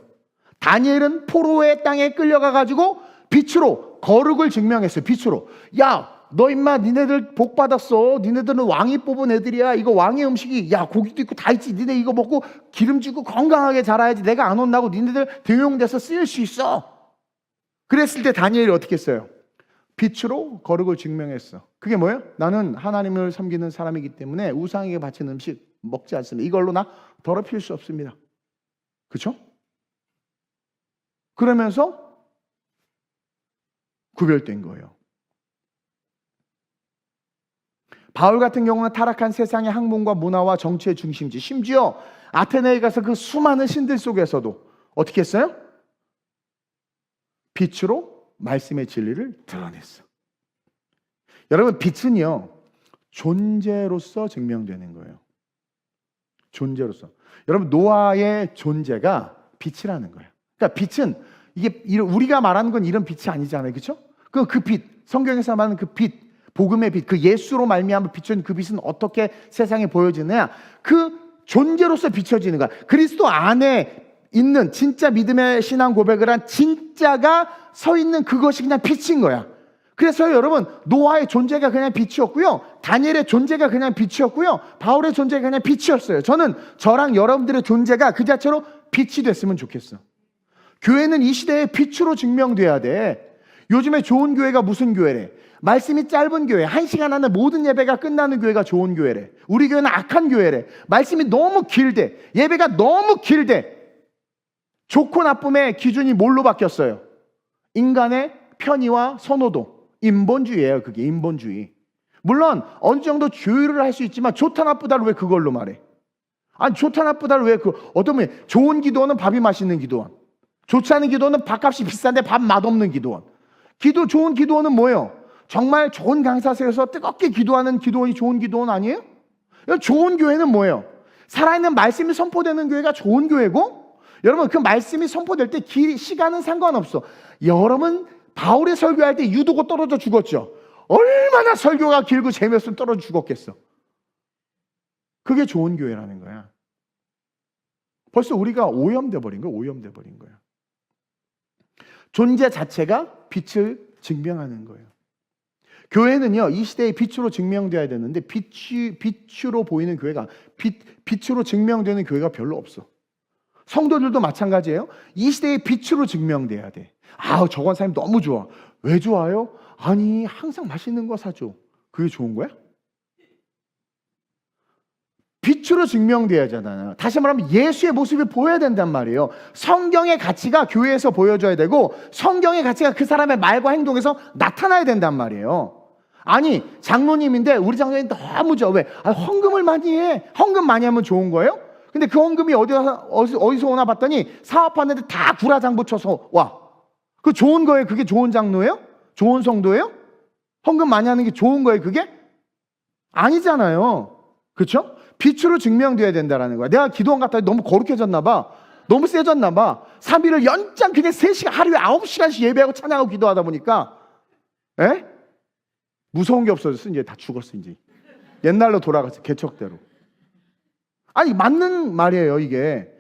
다니엘은 포로의 땅에 끌려가가지고 빛으로 거룩을 증명했어요. 빛으로. 야, 너 임마 니네들 복 받았어. 니네들은 왕이 뽑은 애들이야. 이거 왕의 음식이 야 고기도 있고 다 있지. 니네 이거 먹고 기름지고 건강하게 자라야지. 내가 안 혼나고 니네들 등용돼서 쓰일 수 있어. 그랬을 때 다니엘이 어떻게 했어요? 빛으로 거룩을 증명했어. 그게 뭐예요? 나는 하나님을 섬기는 사람이기 때문에 우상에게 바친 음식 먹지 않습니다. 이걸로 나 더럽힐 수 없습니다. 그렇죠? 그러면서 구별된 거예요. 바울 같은 경우는 타락한 세상의 학문과 문화와 정치의 중심지, 심지어 아테네에 가서 그 수많은 신들 속에서도 어떻게 했어요? 빛으로 말씀의 진리를 드러냈어. 여러분, 빛은요 존재로서 증명되는 거예요. 존재로서. 여러분, 노아의 존재가 빛이라는 거예요. 그러니까 빛은 이게 우리가 말하는 건 이런 빛이 아니잖아요, 그렇죠? 그 빛, 성경에서 말하는 그 빛, 복음의 빛, 그 예수로 말미암아 비춰진 그 빛은 어떻게 세상에 보여지느냐? 그 존재로서 비춰지는 거야. 그리스도 안에 있는 진짜 믿음의 신앙 고백을 한 진짜가 서 있는 그것이 그냥 빛인 거야. 그래서 여러분, 노아의 존재가 그냥 빛이었고요, 다니엘의 존재가 그냥 빛이었고요, 바울의 존재가 그냥 빛이었어요. 저는 저랑 여러분들의 존재가 그 자체로 빛이 됐으면 좋겠어. 교회는 이 시대에 빛으로 증명돼야 돼. 요즘에 좋은 교회가 무슨 교회래? 말씀이 짧은 교회, 1시간 안에 모든 예배가 끝나는 교회가 좋은 교회래. 우리 교회는 악한 교회래. 말씀이 너무 길대. 예배가 너무 길대. 좋고 나쁨의 기준이 뭘로 바뀌었어요? 인간의 편의와 선호도. 인본주의예요. 그게 인본주의. 물론 어느 정도 조율을 할 수 있지만 좋다 나쁘다를 왜 그걸로 말해? 아니, 좋다 나쁘다를 왜 어떤 분이 좋은 기도원은 밥이 맛있는 기도원, 좋지 않은 기도원은 밥값이 비싼데 밥 맛없는 기도원. 좋은 기도원은 뭐예요? 정말 좋은 강사석에서 뜨겁게 기도하는 기도원이 좋은 기도원 아니에요? 좋은 교회는 뭐예요? 살아있는 말씀이 선포되는 교회가 좋은 교회고, 여러분 그 말씀이 선포될 때 시간은 상관없어. 여러분 바울이 설교할 때 유도고 떨어져 죽었죠. 얼마나 설교가 길고 재미없으면 떨어져 죽었겠어. 그게 좋은 교회라는 거야. 벌써 우리가 오염돼 버린 거야. 오염돼 버린 거야. 존재 자체가 빛을 증명하는 거예요. 교회는요, 이 시대에 빛으로 증명돼야 되는데 빛으로 보이는 교회가 빛으로 증명되는 교회가 별로 없어. 성도들도 마찬가지예요. 이 시대에 빛으로 증명돼야 돼. 아, 저건 사람이 너무 좋아. 왜 좋아요? 아니, 항상 맛있는 거 사줘. 그게 좋은 거야? 빛으로 증명돼야 하잖아요. 다시 말하면 예수의 모습이 보여야 된단 말이에요. 성경의 가치가 교회에서 보여줘야 되고, 성경의 가치가 그 사람의 말과 행동에서 나타나야 된단 말이에요. 아니, 장로님인데 우리 장로님 너무 좋아. 왜? 아, 헌금을 많이 해. 헌금 많이 하면 좋은 거예요? 근데 그 헌금이 어디서 오나 봤더니 사업하는데 다 구라장 붙여서 와. 그 좋은 거예요? 그게 좋은 장로예요? 좋은 성도예요? 헌금 많이 하는 게 좋은 거예요? 그게? 아니잖아요. 그렇죠? 빛으로 증명돼야 된다는 거야. 내가 기도원 갔다 너무 거룩해졌나 봐. 너무 세졌나 봐. 3일을 연장 그냥 3시간, 하루에 9시간씩 예배하고 찬양하고 기도하다 보니까, 에? 무서운 게 없어졌어. 이제 다 죽었어. 이제 옛날로 돌아갔어. 개척대로. 아니 맞는 말이에요. 이게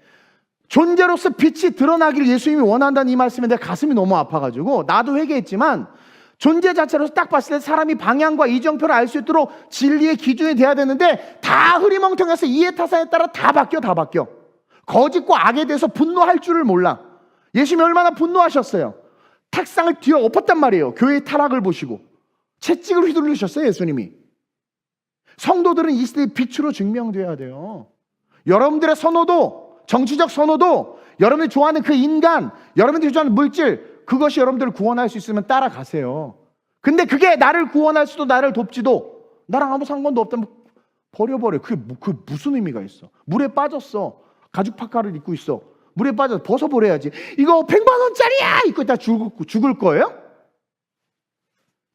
존재로서 빛이 드러나기를 예수님이 원한다는 이 말씀에 내 가슴이 너무 아파가지고 나도 회개했지만 존재 자체로서 딱 봤을 때 사람이 방향과 이정표를 알 수 있도록 진리의 기준이 돼야 되는데 다 흐리멍텅해서 이해타산에 따라 다 바뀌어. 거짓과 악에 대해서 분노할 줄을 몰라. 예수님이 얼마나 분노하셨어요. 탁상을 뒤어 엎었단 말이에요. 교회의 타락을 보시고 채찍을 휘두르셨어요. 예수님이. 성도들은 이 시대의 빛으로 증명돼야 돼요. 여러분들의 선호도, 정치적 선호도, 여러분들이 좋아하는 그 인간, 여러분들이 좋아하는 물질, 그것이 여러분들을 구원할 수 있으면 따라가세요. 근데 그게 나를 구원할 수도 나를 돕지도 나랑 아무 상관도 없다면 버려버려. 그게 무슨 의미가 있어? 물에 빠졌어. 가죽 파카를 입고 있어. 물에 빠져서 벗어버려야지. 이거 100만 원짜리야! 입고 있다 죽을 거예요?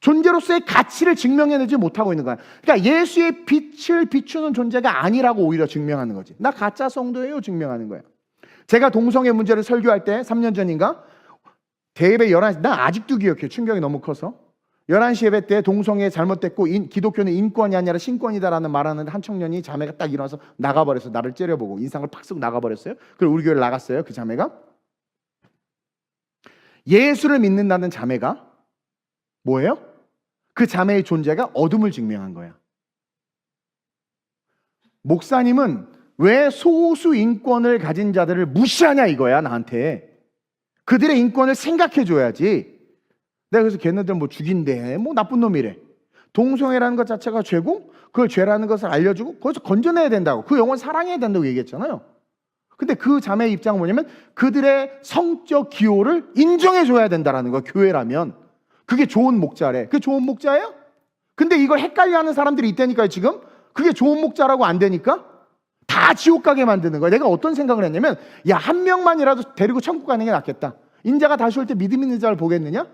존재로서의 가치를 증명해내지 못하고 있는 거야. 그러니까 예수의 빛을 비추는 존재가 아니라고 오히려 증명하는 거지. 나 가짜 성도예요 증명하는 거야. 제가 동성애 문제를 설교할 때 3년 전인가 대예배 11시, 나 아직도 기억해. 충격이 너무 커서 11시 예배 때 동성애 잘못됐고 기독교는 인권이 아니라 신권이다라는 말하는데 한 청년이 자매가 딱 일어나서 나가버렸어. 나를 째려보고 인상을 팍 쓰고 나가버렸어요. 그리고 우리 교회를 나갔어요. 그 자매가. 예수를 믿는다는 자매가 뭐예요? 그 자매의 존재가 어둠을 증명한 거야. 목사님은 왜 소수 인권을 가진 자들을 무시하냐 이거야 나한테. 그들의 인권을 생각해 줘야지. 내가 그래서 걔네들 뭐 죽인대 뭐 나쁜 놈이래. 동성애라는 것 자체가 죄고 그걸 죄라는 것을 알려주고 거기서 건져내야 된다고. 그 영혼 사랑해야 된다고 얘기했잖아요. 근데 그 자매의 입장은 뭐냐면 그들의 성적 기호를 인정해 줘야 된다라는 거야. 교회라면. 그게 좋은 목자래. 그게 좋은 목자예요? 근데 이걸 헷갈려하는 사람들이 있다니까요. 지금 그게 좋은 목자라고 안 되니까 다 지옥 가게 만드는 거야. 내가 어떤 생각을 했냐면 야, 한 명만이라도 데리고 천국 가는 게 낫겠다. 인자가 다시 올 때 믿음 있는 자를 보겠느냐?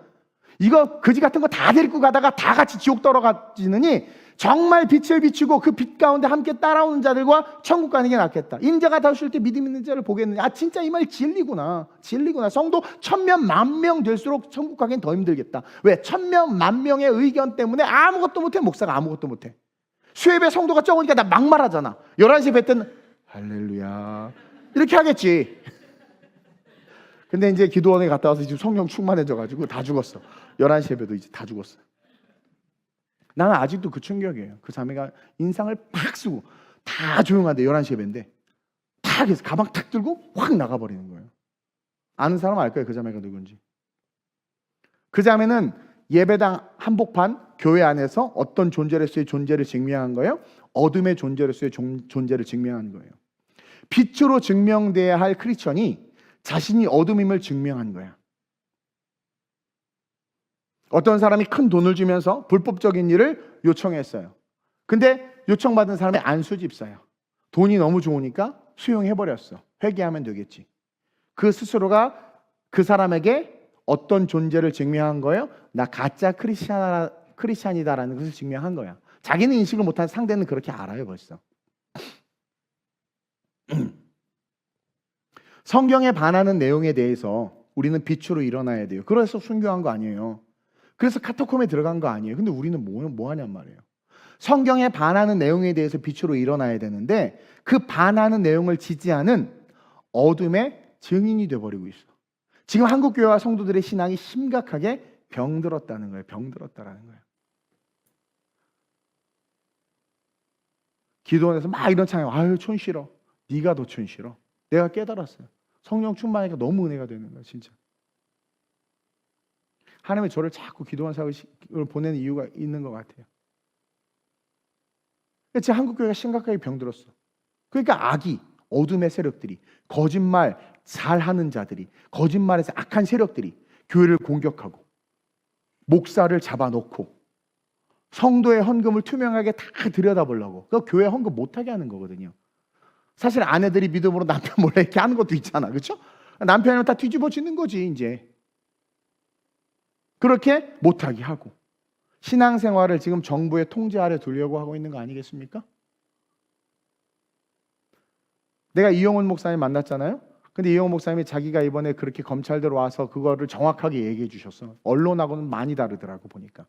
이거 거지 같은 거 다 데리고 가다가 다 같이 지옥 떨어가지느니 정말 빛을 비추고 그 빛 가운데 함께 따라오는 자들과 천국 가는 게 낫겠다. 인자가 다시 올 때 믿음 있는 자를 보겠느냐? 아 진짜 이 말이 진리구나. 성도 1000명 10,000명 될수록 천국 가기엔 더 힘들겠다. 왜? 1000명 10,000명의 의견 때문에 아무것도 못해. 목사가 아무것도 못해. 수협의 성도가 적으니까 나 막말하잖아. 11시에 뵀더니 할렐루야 이렇게 하겠지. 근데 이제 기도원에 갔다 와서 지금 성령 충만해져가지고 다 죽었어. 11시 예배도 이제 다 죽었어. 나는 아직도 그 충격이에요. 그 자매가 인상을 팍 쓰고 다 조용한데 11시 예배인데 탁 해서 가방 탁 들고 확 나가버리는 거예요. 아는 사람 알 거예요. 그 자매가 누군지. 그 자매는 예배당 한복판 교회 안에서 어떤 존재로서의 존재를 증명한 거예요? 어둠의 존재로서의 존재를 증명한 거예요. 빛으로 증명돼야 할 크리스천이 자신이 어둠임을 증명한 거야. 어떤 사람이 큰 돈을 주면서 불법적인 일을 요청했어요. 근데 요청받은 사람이 안수집사야. 돈이 너무 좋으니까 수용해버렸어. 회개하면 되겠지. 그 스스로가 그 사람에게 어떤 존재를 증명한 거예요? 나 가짜 크리스찬이다라는 것을 증명한 거야. 자기는 인식을 못한 상대는 그렇게 알아요 벌써. 성경에 반하는 내용에 대해서 우리는 빛으로 일어나야 돼요. 그래서 순교한 거 아니에요. 그래서 카타콤에 들어간 거 아니에요. 근데 우리는 뭐 하냔 말이에요. 성경에 반하는 내용에 대해서 빛으로 일어나야 되는데 그 반하는 내용을 지지하는 어둠의 증인이 돼버리고 있어. 지금 한국교회와 성도들의 신앙이 심각하게 병들었다는 거예요. 병들었다라는 거예요. 기도원에서 막 이런 찬양, 아유 촌싫어. 네가 더 촌싫어. 내가 깨달았어요. 성령 충만하니까 너무 은혜가 되는 거야 진짜. 하나님이 저를 자꾸 기도원 사역을 보내는 이유가 있는 것 같아요. 제 한국교회가 심각하게 병들었어. 그러니까 악이, 어둠의 세력들이, 거짓말 잘하는 자들이, 거짓말에서 악한 세력들이 교회를 공격하고 목사를 잡아놓고 성도의 헌금을 투명하게 다 들여다보려고. 그 교회 헌금 못하게 하는 거거든요. 사실 아내들이 믿음으로 남편 몰래 이렇게 하는 것도 있잖아. 그렇죠? 남편은 다 뒤집어지는 거지 이제. 그렇게 못하게 하고 신앙생활을 지금 정부의 통제 아래 두려고 하고 있는 거 아니겠습니까? 내가 이용훈 목사님 만났잖아요. 근데 이용훈 목사님이 자기가 이번에 그렇게 검찰 들어와서 그거를 정확하게 얘기해 주셨어. 언론하고는 많이 다르더라고 보니까.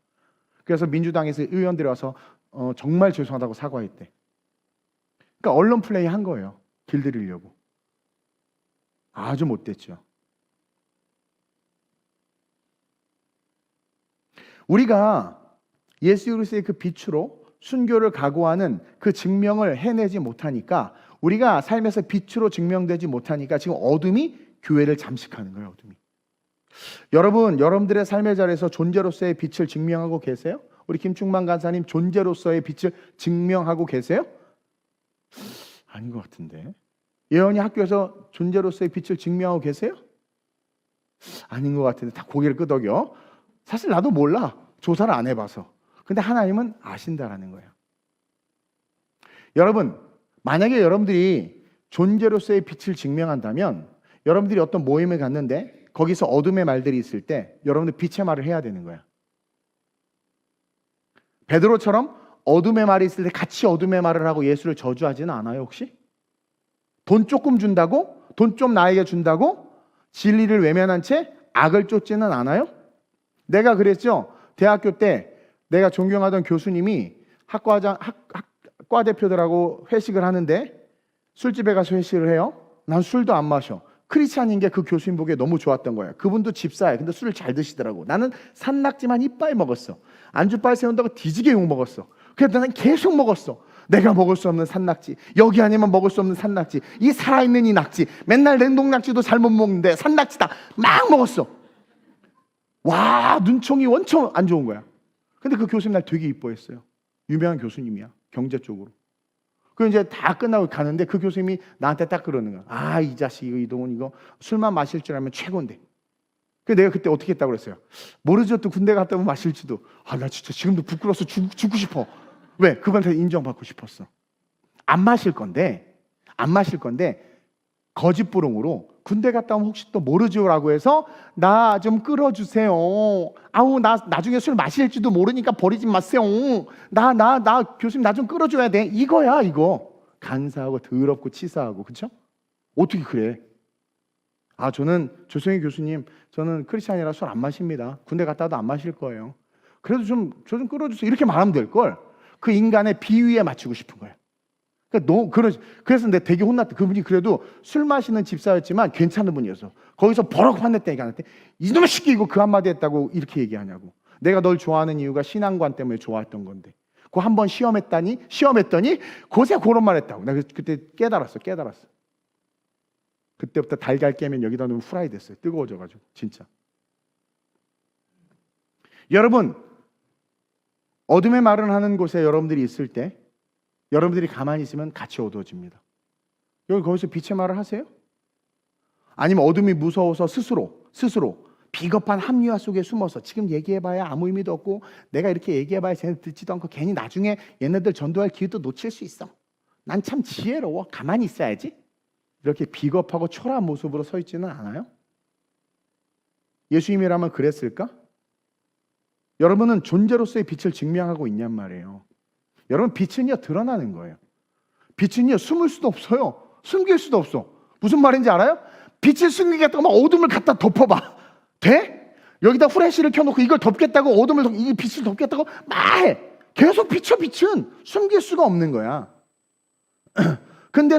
그래서 민주당에서 의원들이 와서 정말 죄송하다고 사과했대. 그러니까 언론 플레이 한 거예요. 길들이려고. 아주 못됐죠. 우리가 예수 그리스도의 그 빛으로 순교를 각오하는 그 증명을 해내지 못하니까, 우리가 삶에서 빛으로 증명되지 못하니까 지금 어둠이 교회를 잠식하는 거예요. 어둠이. 여러분, 여러분들의 삶의 자리에서 존재로서의 빛을 증명하고 계세요? 우리 김충만 간사님 존재로서의 빛을 증명하고 계세요? 아닌 것 같은데. 예언이 학교에서 존재로서의 빛을 증명하고 계세요? 아닌 것 같은데. 다 고개를 끄덕여. 사실 나도 몰라. 조사를 안 해봐서. 근데 하나님은 아신다라는 거예요. 여러분, 만약에 여러분들이 존재로서의 빛을 증명한다면, 여러분들이 어떤 모임을 갔는데 거기서 어둠의 말들이 있을 때 여러분들 빛의 말을 해야 되는 거야. 베드로처럼 어둠의 말이 있을 때 같이 어둠의 말을 하고 예수를 저주하지는 않아요, 혹시? 돈 조금 준다고? 돈 좀 나에게 준다고? 진리를 외면한 채 악을 쫓지는 않아요? 내가 그랬죠. 대학교 때 내가 존경하던 교수님이 학과 대표들하고 회식을 하는데 술집에 가서 회식을 해요. 난 술도 안 마셔. 크리스찬인 게 그 교수님 보기에 너무 좋았던 거야. 그분도 집사예요. 근데 술을 잘 드시더라고. 나는 산낙지만 이빨 먹었어. 안주빨 세운다고 뒤지게 욕 먹었어. 그래서 나는 계속 먹었어. 내가 먹을 수 없는 산낙지, 여기 아니면 먹을 수 없는 산낙지, 이 살아있는 이 낙지, 맨날 냉동 낙지도 잘 못 먹는데 산낙지다 막 먹었어. 와, 눈총이 원청 안 좋은 거야. 근데 그 교수님 날 되게 이뻐했어요. 유명한 교수님이야, 경제 쪽으로. 그 이제 다 끝나고 가는데 그 교수님이 나한테 딱 그러는 거야. 아, 이 자식 이거 이동훈 이거 술만 마실 줄 알면 최고인데. 그 내가 그때 어떻게 했다고 그랬어요? 모르죠. 또 군대 갔다 오면 마실지도. 아, 나 진짜 지금도 부끄러워서 죽고 싶어. 왜? 그분한테 인정받고 싶었어. 안 마실 건데 거짓부렁으로 군대 갔다 오면 혹시 또 모르죠라고 해서 나 좀 끌어주세요. 아우, 나 나중에 술 마실지도 모르니까 버리지 마세요. 나 교수님 나 좀 끌어줘야 돼. 이거야 이거. 간사하고 더럽고 치사하고. 그렇죠? 어떻게 그래? 아, 저는 조성희 교수님, 저는 크리스찬이라 술 안 마십니다. 군대 갔다 와도 안 마실 거예요. 그래도 저 좀 끌어주세요. 이렇게 말하면 될 걸. 그 인간의 비위에 맞추고 싶은 거예요. 그래서 내가 되게 혼났다. 그분이 그래도 술 마시는 집사였지만 괜찮은 분이었어. 거기서 버럭 화냈다니까. 나한테 이놈의 새끼 이거 그 한마디 했다고 이렇게 얘기하냐고. 내가 널 좋아하는 이유가 신앙관 때문에 좋아했던 건데. 그거 한번 시험했더니 고세 그런 말 했다고. 내가 그때 깨달았어. 그때부터 달걀 깨면 여기다 넣으면 후라이 됐어요. 뜨거워져가지고 진짜. 여러분, 어둠의 말을 하는 곳에 여러분들이 있을 때 여러분들이 가만히 있으면 같이 어두워집니다. 여기 거기서 빛의 말을 하세요? 아니면 어둠이 무서워서 스스로 비겁한 합리화 속에 숨어서 지금 얘기해봐야 아무 의미도 없고 내가 이렇게 얘기해봐야 쟤네 듣지도 않고 괜히 나중에 얘네들 전도할 기회도 놓칠 수 있어. 난 참 지혜로워. 가만히 있어야지. 이렇게 비겁하고 초라한 모습으로 서 있지는 않아요? 예수님이라면 그랬을까? 여러분은 존재로서의 빛을 증명하고 있냔 말이에요. 여러분, 빛은요 드러나는 거예요. 빛은요 숨을 수도 없어요. 숨길 수도 없어. 무슨 말인지 알아요? 빛을 숨기겠다고 막 어둠을 갖다 덮어봐. 돼? 여기다 후레쉬를 켜놓고 이걸 덮겠다고 이 빛을 덮겠다고 막 해. 계속 비춰. 빛은 숨길 수가 없는 거야. 근데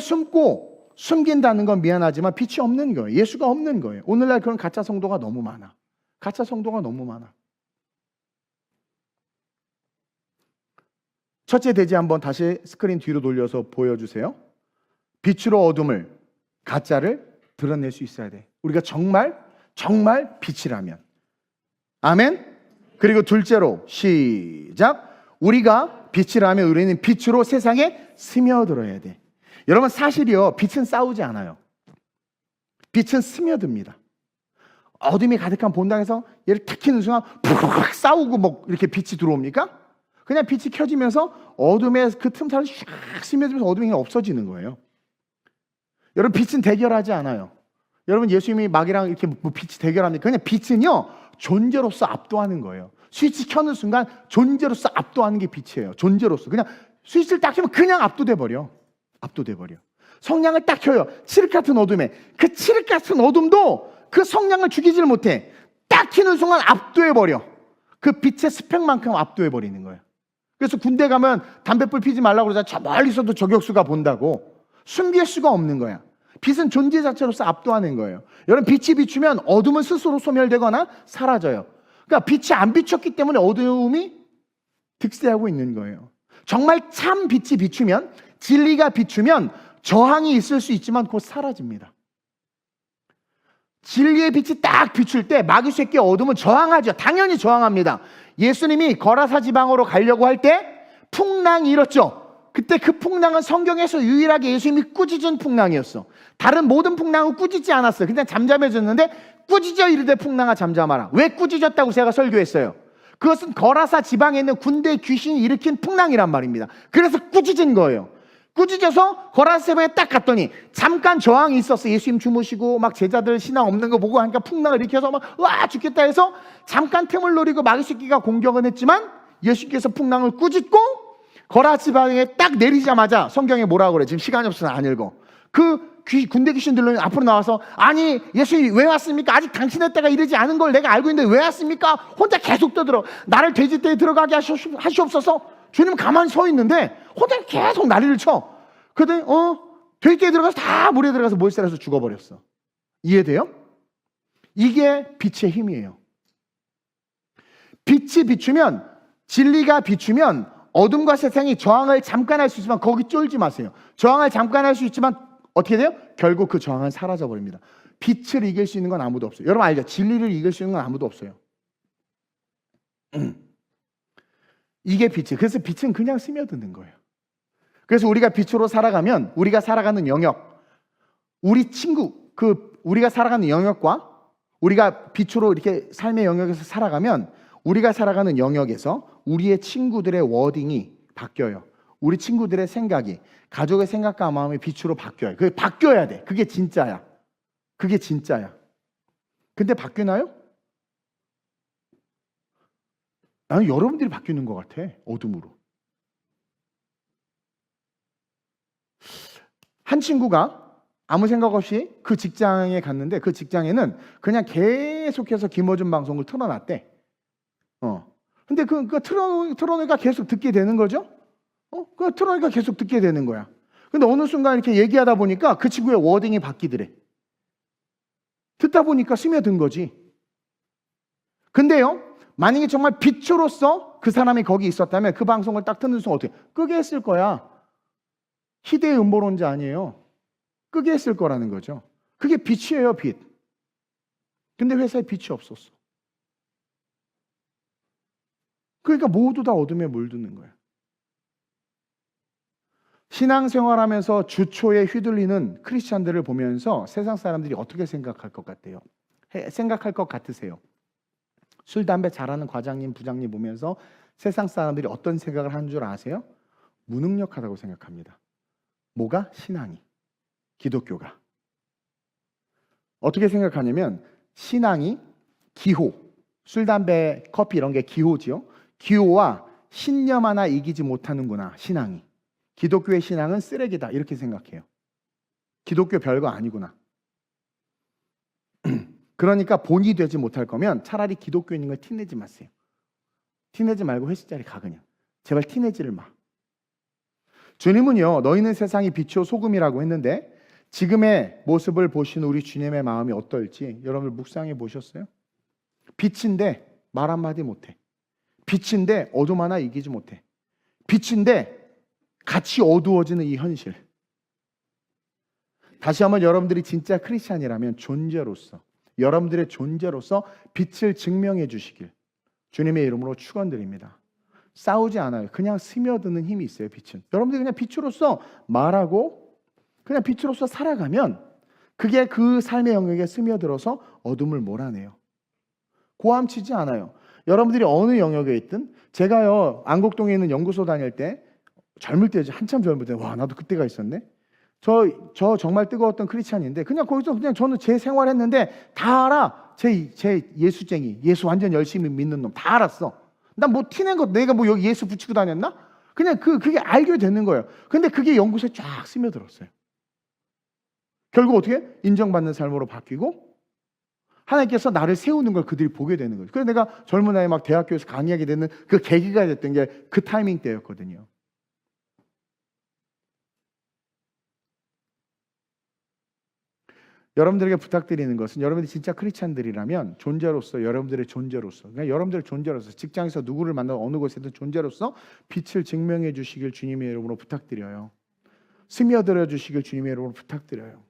숨긴다는 건 미안하지만 빛이 없는 거예요. 예수가 없는 거예요. 오늘날 그런 가짜 성도가 너무 많아. 첫째 대지 한번 다시 스크린 뒤로 돌려서 보여주세요. 빛으로 어둠을, 가짜를 드러낼 수 있어야 돼. 우리가 정말 빛이라면. 아멘? 그리고 둘째로 시작. 우리가 빛이라면 우리는 빛으로 세상에 스며들어야 돼. 여러분, 사실이요, 빛은 싸우지 않아요. 빛은 스며듭니다. 어둠이 가득한 본당에서 얘를 탁 켜는 순간 푹 싸우고 뭐 이렇게 빛이 들어옵니까? 그냥 빛이 켜지면서 어둠의 그 틈사이를 샥 스며들면서 어둠이 그냥 없어지는 거예요. 여러분, 빛은 대결하지 않아요. 여러분, 예수님이 막이랑 이렇게 뭐 빛이 대결합니까? 그냥 빛은요 존재로서 압도하는 거예요. 스위치 켜는 순간 존재로서 압도하는 게 빛이에요. 존재로서 그냥 스위치를 딱 켜면 그냥 압도돼 버려. 성냥을 딱 켜요. 칠흑 같은 어둠에 그 칠흑 같은 어둠도 그 성냥을 죽이지를 못해. 딱 켜는 순간 압도해 버려. 그 빛의 스펙만큼 압도해 버리는 거예요. 그래서 군대 가면 담뱃불 피지 말라고 그러자 저 멀리서도 저격수가 본다고. 숨길 수가 없는 거야. 빛은 존재 자체로서 압도하는 거예요. 여러분, 빛이 비추면 어둠은 스스로 소멸되거나 사라져요. 그러니까 빛이 안 비췄기 때문에 어둠이 득세하고 있는 거예요. 정말 참 빛이 비추면, 진리가 비추면 저항이 있을 수 있지만 곧 사라집니다. 진리의 빛이 딱 비출 때 마귀 새끼 어둠은 저항하죠. 당연히 저항합니다. 예수님이 거라사 지방으로 가려고 할 때 풍랑이 일었죠. 그때 그 풍랑은 성경에서 유일하게 예수님이 꾸짖은 풍랑이었어. 다른 모든 풍랑은 꾸짖지 않았어요. 그냥 잠잠해졌는데 꾸짖어 이르되 풍랑아 잠잠하라. 왜 꾸짖었다고 제가 설교했어요? 그것은 거라사 지방에 있는 군대 귀신이 일으킨 풍랑이란 말입니다. 그래서 꾸짖은 거예요. 꾸짖어서 거라사 지방에 딱 갔더니 잠깐 저항이 있었어. 예수님 주무시고 막 제자들 신앙 없는 거 보고 하니까 풍랑을 일으켜서 막 와 죽겠다 해서 잠깐 틈을 노리고 마귀 새끼가 공격은 했지만 예수께서 풍랑을 꾸짖고 거라사 지방에 딱 내리자마자 성경에 뭐라고 그래? 지금 시간이 없어서 안 읽어. 군대 귀신들로 앞으로 나와서 아니 예수님 왜 왔습니까? 아직 당신의 때가 이르지 않은 걸 내가 알고 있는데 왜 왔습니까? 혼자 계속 떠들어. 나를 돼지떼에 들어가게 하시옵소서. 주님 가만히 서 있는데 혼자 계속 난리를 쳐. 그러더니 돼지떼에 들어가서 다 물에 들어가서 몰살해서 죽어버렸어. 이해돼요? 이게 빛의 힘이에요. 빛이 비추면, 진리가 비추면 어둠과 세상이 저항을 잠깐 할 수 있지만 거기 쫄지 마세요. 저항을 잠깐 할 수 있지만 어떻게 돼요? 결국 그 저항은 사라져 버립니다. 빛을 이길 수 있는 건 아무도 없어요. 여러분 알죠? 진리를 이길 수 있는 건 아무도 없어요. 이게 빛이. 그래서 빛은 그냥 스며드는 거예요. 그래서 우리가 빛으로 살아가면 우리가 살아가는 영역, 우리 친구, 우리가 살아가는 영역과 우리가 빛으로 이렇게 삶의 영역에서 살아가면 우리가 살아가는 영역에서 우리의 친구들의 워딩이 바뀌어요. 우리 친구들의 생각이, 가족의 생각과 마음이 빛으로 바뀌어요. 그게 바뀌어야 돼. 그게 진짜야. 그게 진짜야. 근데 바뀌나요? 나는 여러분들이 바뀌는 것 같아. 어둠으로. 한 친구가 아무 생각 없이 그 직장에 갔는데 그 직장에는 그냥 계속해서 김어준 방송을 틀어놨대. 근데 틀어놓으니까 계속 듣게 되는 거죠? 틀어놓으니까 계속 듣게 되는 거야. 근데 어느 순간 이렇게 얘기하다 보니까 그 친구의 워딩이 바뀌더래. 듣다 보니까 스며든 거지. 근데요, 만약에 정말 빛으로서 그 사람이 거기 있었다면 그 방송을 딱 듣는 순간 어떻게? 끄게 했을 거야. 희대의 음모론자 아니에요. 끄게 했을 거라는 거죠. 그게 빛이에요, 빛. 근데 회사에 빛이 없었어. 그러니까 모두 다 어둠에 물드는 거예요. 신앙생활하면서 주초에 휘둘리는 크리스찬들을 보면서 세상 사람들이 어떻게 생각할 것 같아요? 생각할 것 같으세요? 술, 담배 잘하는 과장님, 부장님 보면서 세상 사람들이 어떤 생각을 하는 줄 아세요? 무능력하다고 생각합니다. 뭐가? 신앙이. 기독교가. 어떻게 생각하냐면 신앙이 기호, 술, 담배, 커피 이런 게 기호지요. 기호와 신념 하나 이기지 못하는구나, 신앙이. 기독교의 신앙은 쓰레기다, 이렇게 생각해요. 기독교 별거 아니구나. 그러니까 본이 되지 못할 거면 차라리 기독교인인 걸 티내지 마세요. 티내지 말고 회식 자리 가 그냥. 제발 티내지를 마. 주님은요, 너희는 세상이 빛이요 소금이라고 했는데 지금의 모습을 보시는 우리 주님의 마음이 어떨지 여러분 묵상해 보셨어요? 빛인데 말 한마디 못해. 빛인데 어둠 하나 이기지 못해. 빛인데 같이 어두워지는 이 현실. 다시 한번 여러분들이 진짜 크리스찬이라면 존재로서, 여러분들의 존재로서 빛을 증명해 주시길 주님의 이름으로 축원드립니다. 싸우지 않아요. 그냥 스며드는 힘이 있어요, 빛은. 여러분들이 그냥 빛으로서 말하고 그냥 빛으로서 살아가면 그게 그 삶의 영역에 스며들어서 어둠을 몰아내요. 고함치지 않아요. 여러분들이 어느 영역에 있든, 제가요 안국동에 있는 연구소 다닐 때 젊을 때죠. 한참 젊을 때, 와 나도 그때가 있었네. 저 정말 뜨거웠던 크리스찬인데 그냥 거기서 그냥 저는 제 생활했는데 다 알아. 제 예수쟁이, 예수 완전 열심히 믿는 놈 다 알았어. 난 뭐 티낸 거 내가 뭐 여기 예수 붙이고 다녔나? 그냥 그게 알게 되는 거예요. 근데 그게 연구소에 쫙 스며들었어요. 결국 어떻게? 인정받는 삶으로 바뀌고 하나님께서 나를 세우는 걸 그들이 보게 되는 거죠. 그래서 내가 젊은 나이에 막 대학교에서 강의하게 되는 그 계기가 됐던 게 그 타이밍 때였거든요. 여러분들에게 부탁드리는 것은, 여러분들이 진짜 크리스찬들이라면 존재로서, 여러분들의 존재로서, 그러니까 여러분들의 존재로서, 직장에서 누구를 만나고 어느 곳에든 존재로서 빛을 증명해 주시길 주님의 이름으로 부탁드려요. 스며들어 주시길 주님의 이름으로 부탁드려요.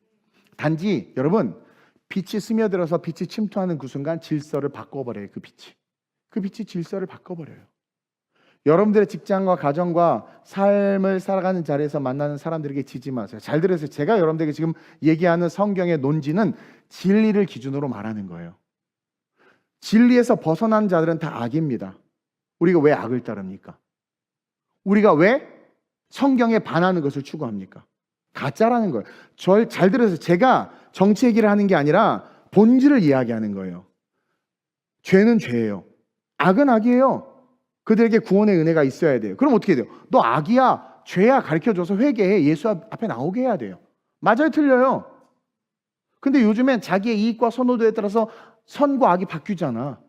단지 여러분, 빛이 스며들어서 빛이 침투하는 그 순간 질서를 바꿔버려요. 그 빛이 질서를 바꿔버려요. 여러분들의 직장과 가정과 삶을 살아가는 자리에서 만나는 사람들에게 지지 마세요. 잘 들으세요. 제가 여러분들에게 지금 얘기하는 성경의 논지는 진리를 기준으로 말하는 거예요. 진리에서 벗어난 자들은 다 악입니다. 우리가 왜 악을 따릅니까? 우리가 왜 성경에 반하는 것을 추구합니까? 가짜라는 거예요. 잘 들으세요. 제가 정치 얘기를 하는 게 아니라 본질을 이야기하는 거예요. 죄는 죄예요. 악은 악이에요. 그들에게 구원의 은혜가 있어야 돼요. 그럼 어떻게 돼요? 너 악이야, 죄야 가르쳐줘서 회개해. 예수 앞에 나오게 해야 돼요. 맞아요, 틀려요? 근데 요즘엔 자기의 이익과 선호도에 따라서 선과 악이 바뀌잖아.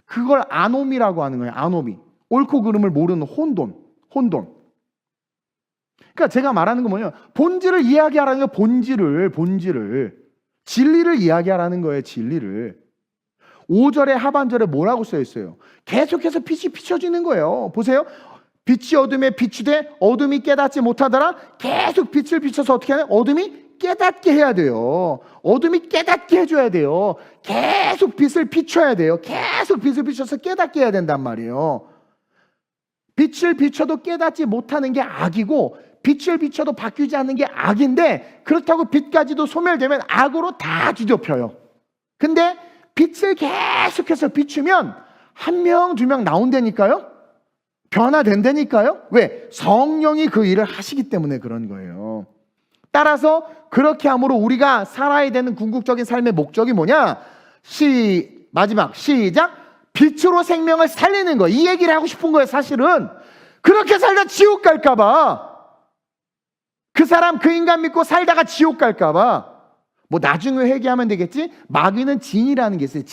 그걸 아노미라고 하는 거예요. 아노미. 옳고 그름을 모르는 혼돈. 그러니까 제가 말하는 건 뭐냐면 본질을 이야기하라는 거예요. 본질을. 진리를 이야기하라는 거예요. 진리를. 5절의 하반절에 뭐라고 써 있어요? 계속해서 빛이 비춰지는 거예요. 보세요. 빛이 어둠에 비추되 어둠이 깨닫지 못하더라. 계속 빛을 비춰서 어떻게 하냐? 어둠이 깨닫게 해야 돼요. 어둠이 깨닫게 해줘야 돼요. 계속 빛을 비춰야 돼요. 계속 빛을 비춰서 깨닫게 해야 된단 말이에요. 빛을 비춰도 깨닫지 못하는 게 악이고, 빛을 비춰도 바뀌지 않는 게 악인데, 그렇다고 빛까지도 소멸되면 악으로 다 뒤덮여요. 근데 빛을 계속해서 비추면 한 명, 두 명 나온다니까요? 변화된다니까요? 왜? 성령이 그 일을 하시기 때문에 그런 거예요. 따라서 그렇게 함으로 우리가 살아야 되는 궁극적인 삶의 목적이 뭐냐? 마지막 시작! 빛으로 생명을 살리는 거. 이 얘기를 하고 싶은 거예요. 사실은 그렇게 살다 지옥 갈까봐, 그 사람 그 인간 믿고 살다가 지옥 갈까봐. 뭐 나중에 회개하면 되겠지? 마귀는 진이라는 게 있어요.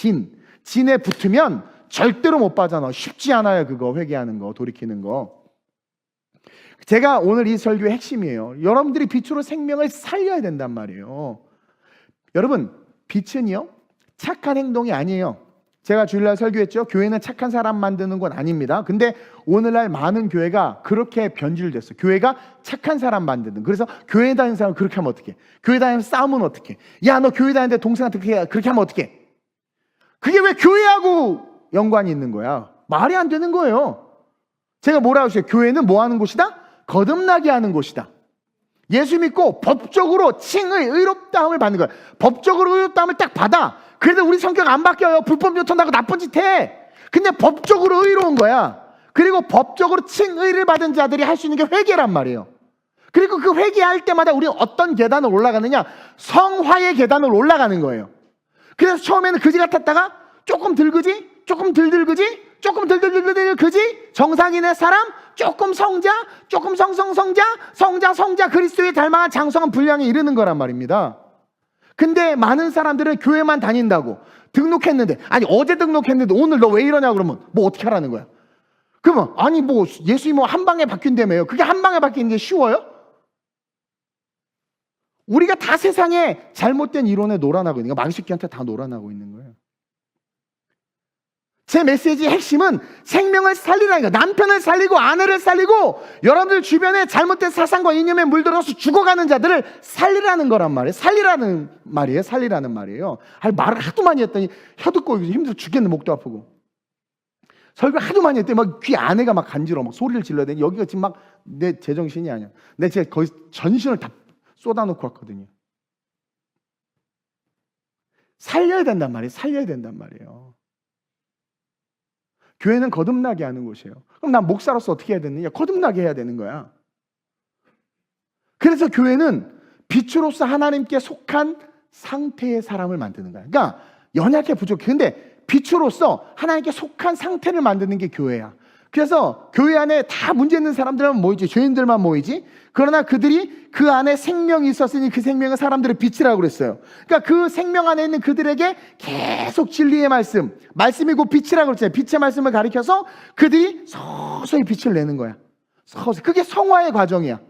진에 붙으면 절대로 못 빠져나와. 쉽지 않아요. 그거 회개하는 거, 돌이키는 거. 제가 오늘 이 설교의 핵심이에요. 여러분들이 빛으로 생명을 살려야 된단 말이에요. 여러분, 빛은요 착한 행동이 아니에요. 제가 주일날 설교했죠. 교회는 착한 사람 만드는 건 아닙니다. 근데 오늘날 많은 교회가 그렇게 변질됐어요. 교회가 착한 사람 만드는. 그래서 교회 다니는 사람 그렇게 하면 어떡해? 교회 다니면서 싸우면 어떡해? 야, 너 교회 다니는데 동생한테 그렇게 하면 어떡해? 그게 왜 교회하고 연관이 있는 거야? 말이 안 되는 거예요. 제가 뭐라고 했어요? 교회는 뭐 하는 곳이다? 거듭나게 하는 곳이다. 예수 믿고 법적으로 칭의 의롭다함을 받는 거야. 법적으로 의롭다함을 딱 받아. 그래도 우리 성격 안 바뀌어요. 불법 유턴하고 나쁜 짓 해. 근데 법적으로 의로운 거야. 그리고 법적으로 칭의를 받은 자들이 할 수 있는 게 회개란 말이에요. 그리고 그 회개할 때마다 우리는 어떤 계단을 올라가느냐? 성화의 계단을 올라가는 거예요. 그래서 처음에는 그지 같았다가 조금 들그지, 조금 들들그지, 조금 들들그지, 정상인의 사람, 조금 성자, 조금 성자, 그리스도의 닮아간 장성한 분량에 이르는 거란 말입니다. 근데 많은 사람들은 교회만 다닌다고 등록했는데, 아니 어제 등록했는데 오늘 너 왜 이러냐 그러면 뭐 어떻게 하라는 거야? 그러면 아니 뭐 예수님 뭐 한 방에 바뀐다며요. 그게 한 방에 바뀌는 게 쉬워요? 우리가 다 세상에 잘못된 이론에 놀아나고 있는 거예요. 마귀새끼한테 다 놀아나고 있는 거예요. 제 메시지의 핵심은 생명을 살리라는 거예요. 남편을 살리고 아내를 살리고 여러분들 주변에 잘못된 사상과 이념에 물들어서 죽어가는 자들을 살리라는 거란 말이에요. 살리라는 말이에요. 말을 하도 많이 했더니 혀 듣고 힘들어 죽겠네. 목도 아프고. 설교를 하도 많이 했더니 막 귀 안에가 막 간지러워. 막 소리를 질러야 돼. 여기가 지금 막 내 제정신이 아니야. 내 진짜 거의 전신을 다 쏟아놓고 왔거든요. 살려야 된단 말이에요. 교회는 거듭나게 하는 곳이에요. 그럼 난 목사로서 어떻게 해야 되느냐? 거듭나게 해야 되는 거야. 그래서 교회는 빛으로서 하나님께 속한 상태의 사람을 만드는 거야. 그러니까 연약해 부족해. 근데 빛으로서 하나님께 속한 상태를 만드는 게 교회야. 그래서 교회 안에 다 문제 있는 사람들만 모이지, 죄인들만 모이지. 그러나 그들이 그 안에 생명이 있었으니 그 생명은 사람들의 빛이라고 그랬어요. 그러니까 그 생명 안에 있는 그들에게 계속 진리의 말씀, 말씀이 곧 빛이라고 그랬잖아요. 빛의 말씀을 가리켜서 그들이 서서히 빛을 내는 거야. 서서히. 그게 성화의 과정이야.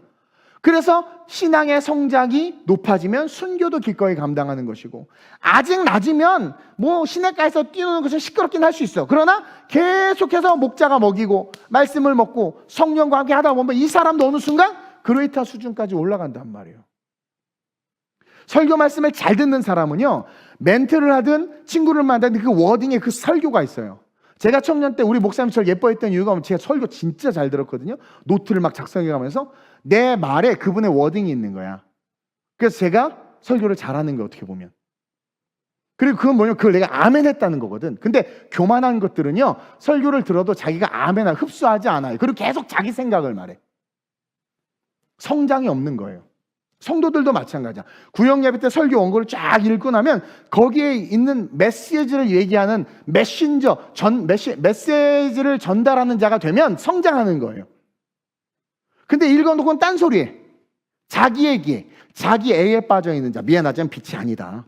그래서 신앙의 성장이 높아지면 순교도 기꺼이 감당하는 것이고, 아직 낮으면 뭐 시냇가에서 뛰노는 것은 시끄럽긴 할 수 있어. 그러나 계속해서 목자가 먹이고 말씀을 먹고 성령과 함께 하다 보면 이 사람도 어느 순간 그레이터 수준까지 올라간단 말이에요. 설교 말씀을 잘 듣는 사람은요, 멘트를 하든 친구를 만나든 그 워딩에 그 설교가 있어요. 제가 청년 때 우리 목사님 저를 예뻐했던 이유가 제가 설교 진짜 잘 들었거든요. 노트를 막 작성해가면서 내 말에 그분의 워딩이 있는 거야. 그래서 제가 설교를 잘하는 거 어떻게 보면. 그리고 그건 뭐냐면 그걸 내가 아멘 했다는 거거든. 근데 교만한 것들은요, 설교를 들어도 자기가 아멘을 흡수하지 않아요. 그리고 계속 자기 생각을 말해. 성장이 없는 거예요. 성도들도 마찬가지야. 구역 예배 때 설교 원고를 쫙 읽고 나면 거기에 있는 메시지를 얘기하는 메신저, 메시지를 전달하는 자가 되면 성장하는 거예요. 근데 읽어놓고는 딴소리해. 자기 얘기에, 자기 애에 빠져있는 자. 미안하지만 빛이 아니다.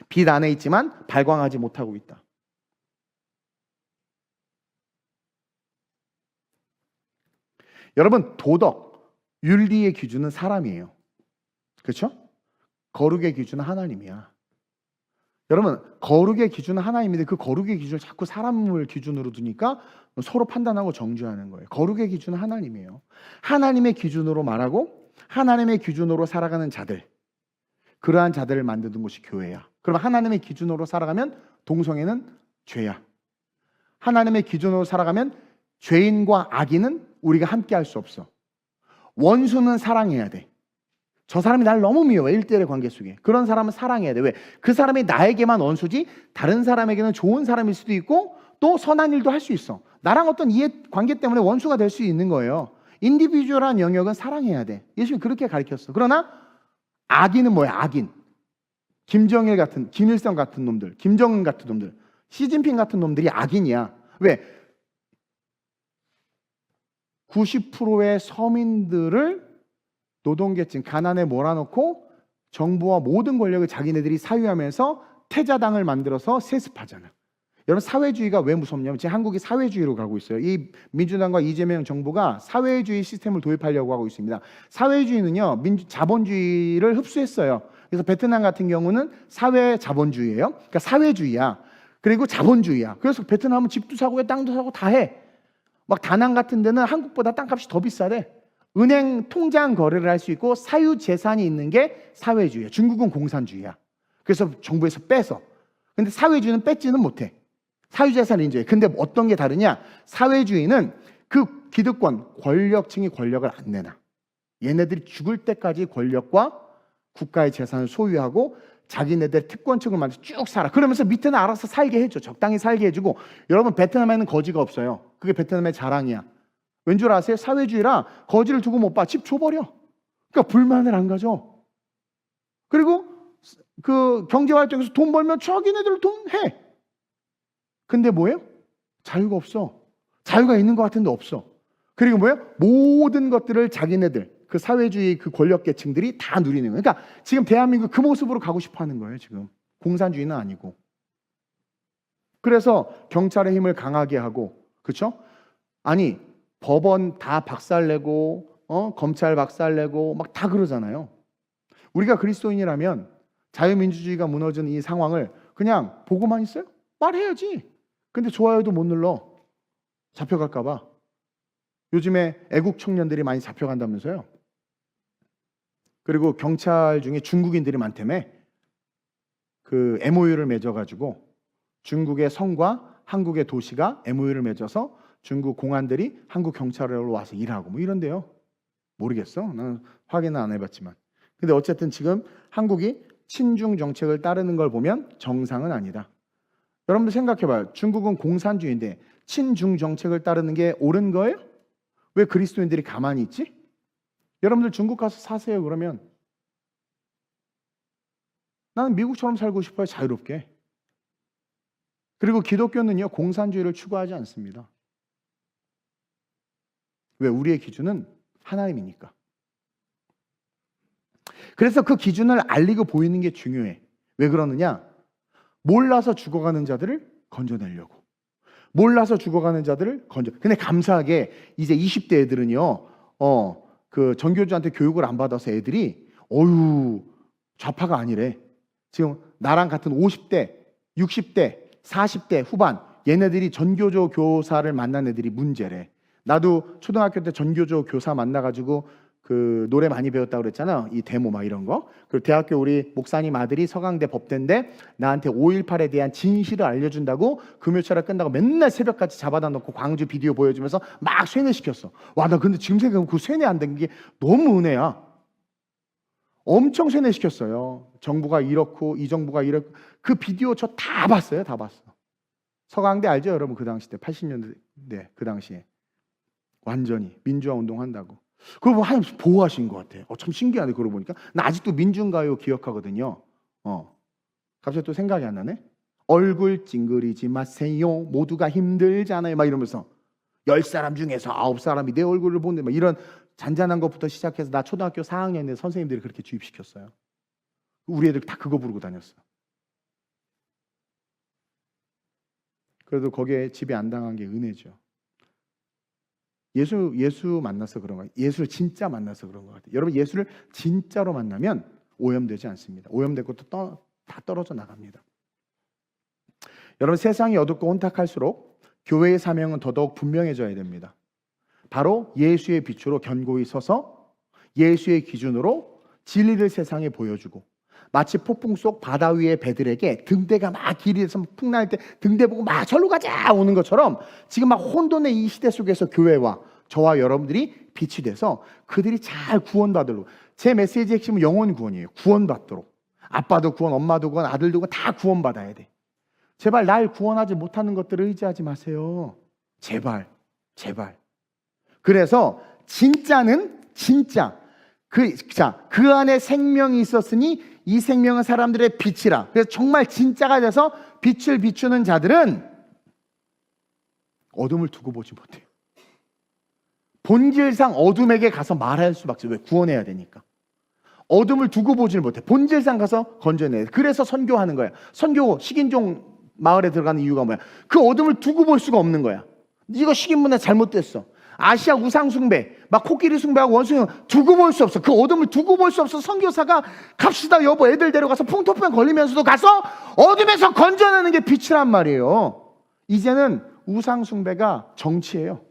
빛 안에 있지만 발광하지 못하고 있다. 여러분, 도덕, 윤리의 기준은 사람이에요. 그렇죠? 거룩의 기준은 하나님이야. 여러분, 거룩의 기준은 하나님인데 그 거룩의 기준을 자꾸 사람을 기준으로 두니까 서로 판단하고 정죄하는 거예요. 거룩의 기준은 하나님이에요. 하나님의 기준으로 말하고 하나님의 기준으로 살아가는 자들, 그러한 자들을 만드는 곳이 교회야. 그럼 하나님의 기준으로 살아가면 동성애는 죄야. 하나님의 기준으로 살아가면 죄인과 악인은 우리가 함께 할 수 없어. 원수는 사랑해야 돼. 저 사람이 날 너무 미워해. 1대1의 관계 속에. 그런 사람은 사랑해야 돼. 왜? 그 사람이 나에게만 원수지 다른 사람에게는 좋은 사람일 수도 있고 또 선한 일도 할 수 있어. 나랑 어떤 이해 관계 때문에 원수가 될 수 있는 거예요. 인디비주얼한 영역은 사랑해야 돼. 예수님이 그렇게 가르쳤어. 그러나 악인은 뭐야? 악인. 김정일 같은, 김일성 같은 놈들, 김정은 같은 놈들, 시진핑 같은 놈들이 악인이야. 왜? 90%의 서민들을 노동계층, 가난에 몰아넣고 정부와 모든 권력을 자기네들이 사유하면서 태자당을 만들어서 세습하잖아. 여러분, 사회주의가 왜 무섭냐면 지금 한국이 사회주의로 가고 있어요. 이 민주당과 이재명 정부가 사회주의 시스템을 도입하려고 하고 있습니다. 사회주의는요, 자본주의를 흡수했어요. 그래서 베트남 같은 경우는 사회 자본주의예요. 그러니까 사회주의야. 그리고 자본주의야. 그래서 베트남은 집도 사고 땅도 사고 다 해. 막 다낭 같은 데는 한국보다 땅값이 더 비싸대. 은행 통장 거래를 할 수 있고 사유 재산이 있는 게 사회주의야. 중국은 공산주의야. 그래서 정부에서 빼서. 근데 사회주의는 뺏지는 못해. 사유재산을 인정해. 근데 어떤 게 다르냐? 사회주의는 그 기득권, 권력층이 권력을 안 내놔. 얘네들이 죽을 때까지 권력과 국가의 재산을 소유하고 자기네들 특권층을 만들어서 쭉 살아. 그러면서 밑에는 알아서 살게 해줘. 적당히 살게 해주고. 여러분, 베트남에는 거지가 없어요. 그게 베트남의 자랑이야. 왠 줄 아세요? 사회주의라 거지를 두고 못 봐. 집 줘버려. 그러니까 불만을 안 가져. 그리고 그 경제활동에서 돈 벌면 자기네들 돈 해. 근데 뭐예요? 자유가 없어. 자유가 있는 것 같은데 없어. 그리고 뭐예요? 모든 것들을 자기네들, 그 사회주의 그 권력계층들이 다 누리는 거예요. 그러니까 지금 대한민국 그 모습으로 가고 싶어 하는 거예요, 지금. 공산주의는 아니고. 그래서 경찰의 힘을 강하게 하고, 그렇죠? 아니, 법원 다 박살내고, 검찰 박살내고, 막 다 그러잖아요. 우리가 그리스도인이라면 자유민주주의가 무너진 이 상황을 그냥 보고만 있어요? 말해야지. 근데 좋아요도 못 눌러. 잡혀갈까 봐. 요즘에 애국 청년들이 많이 잡혀간다면서요. 그리고 경찰 중에 중국인들이 많다며. 그 MOU를 맺어가지고 중국의 성과 한국의 도시가 MOU를 맺어서 중국 공안들이 한국 경찰로 와서 일하고 뭐 이런데요. 모르겠어. 나는 확인은 안 해봤지만. 근데 어쨌든 지금 한국이 친중 정책을 따르는 걸 보면 정상은 아니다. 여러분들 생각해봐요. 중국은 공산주의인데 친중 정책을 따르는 게 옳은 거예요? 왜 그리스도인들이 가만히 있지? 여러분들 중국 가서 사세요. 그러면 나는 미국처럼 살고 싶어요. 자유롭게. 그리고 기독교는요, 공산주의를 추구하지 않습니다. 왜? 우리의 기준은 하나님이니까. 그래서 그 기준을 알리고 보이는 게 중요해. 왜 그러느냐? 몰라서 죽어가는 자들을 건져내려고. 몰라서 죽어가는 자들을 근데 감사하게 이제 20대 애들은요, 그 전교주한테 교육을 안 받아서 애들이 좌파가 아니래. 지금 나랑 같은 50대, 60대, 40대 후반 얘네들이 전교조 교사를 만난 애들이 문제래. 나도 초등학교 때 전교조 교사 만나가지고 그 노래 많이 배웠다고 그랬잖아. 이 데모 막 이런 거. 그리고 대학교 우리 목사님 아들이 서강대 법대인데 나한테 5.18에 대한 진실을 알려준다고 금요철에 끝나고 맨날 새벽까지 잡아다 놓고 광주 비디오 보여주면서 막 쇠뇌시켰어. 와, 나 근데 지금 생각하면 그 쇠뇌 안 된 게 너무 은혜야. 엄청 쇠뇌시켰어요. 정부가 이렇고 이 정부가 이렇고. 그 비디오 저 다 봤어요. 다 봤어. 서강대 알죠 여러분? 그 당시 때 80년대 그 당시에 완전히 민주화 운동한다고. 그걸 보면 하나님 보호하신 것 같아요. 참 신기하네. 그러고 보니까 나 아직도 민중가요 기억하거든요. 갑자기 또 생각이 안 나네. 얼굴 찡그리지 마세요. 모두가 힘들잖아요. 막 이러면서 10사람 중에서 9사람이 내 얼굴을 본대. 막 이런 잔잔한 것부터 시작해서 나 초등학교 4학년에 선생님들이 그렇게 주입시켰어요. 우리 애들 다 그거 부르고 다녔어. 그래도 거기에 집에 안 당한 게 은혜죠. 예수 만나서 그런 거예요. 예수를 진짜 만나서 그런 것 같아요. 여러분 예수를 진짜로 만나면 오염되지 않습니다. 오염된 것도 다 떨어져 나갑니다. 여러분 세상이 어둡고 혼탁할수록 교회의 사명은 더더욱 분명해져야 됩니다. 바로 예수의 빛으로 견고히 서서 예수의 기준으로 진리를 세상에 보여주고 마치 폭풍 속 바다 위의 배들에게 등대가 막 길이에서 풍날 때 등대 보고 막 절로 가자 오는 것처럼 지금 막 혼돈의 이 시대 속에서 교회와 저와 여러분들이 빛이 돼서 그들이 잘 구원받으려고. 제 메시지의 핵심은 영혼 구원이에요. 구원받도록. 아빠도 구원, 엄마도 구원, 아들도 구원 다 구원받아야 돼. 제발 날 구원하지 못하는 것들을 의지하지 마세요. 제발. 그래서 진짜는 진짜. 그 안에 생명이 있었으니 이 생명은 사람들의 빛이라. 그래서 정말 진짜가 돼서 빛을 비추는 자들은 어둠을 두고 보지 못해요. 본질상 어둠에게 가서 말할 수밖에 없어요. 왜? 구원해야 되니까. 어둠을 두고 보지를 못해. 본질상 가서 건져내야 돼. 그래서 선교하는 거야. 선교 식인종 마을에 들어가는 이유가 뭐야? 그 어둠을 두고 볼 수가 없는 거야. 이거 식인문화 잘못됐어. 아시아 우상숭배, 막 코끼리 숭배하고 원숭이 두고 볼 수 없어. 그 어둠을 두고 볼 수 없어. 선교사가 갑시다 여보 애들 데려가서 풍토병 걸리면서도 가서 어둠에서 건져내는 게 빛이란 말이에요. 이제는 우상숭배가 정치예요.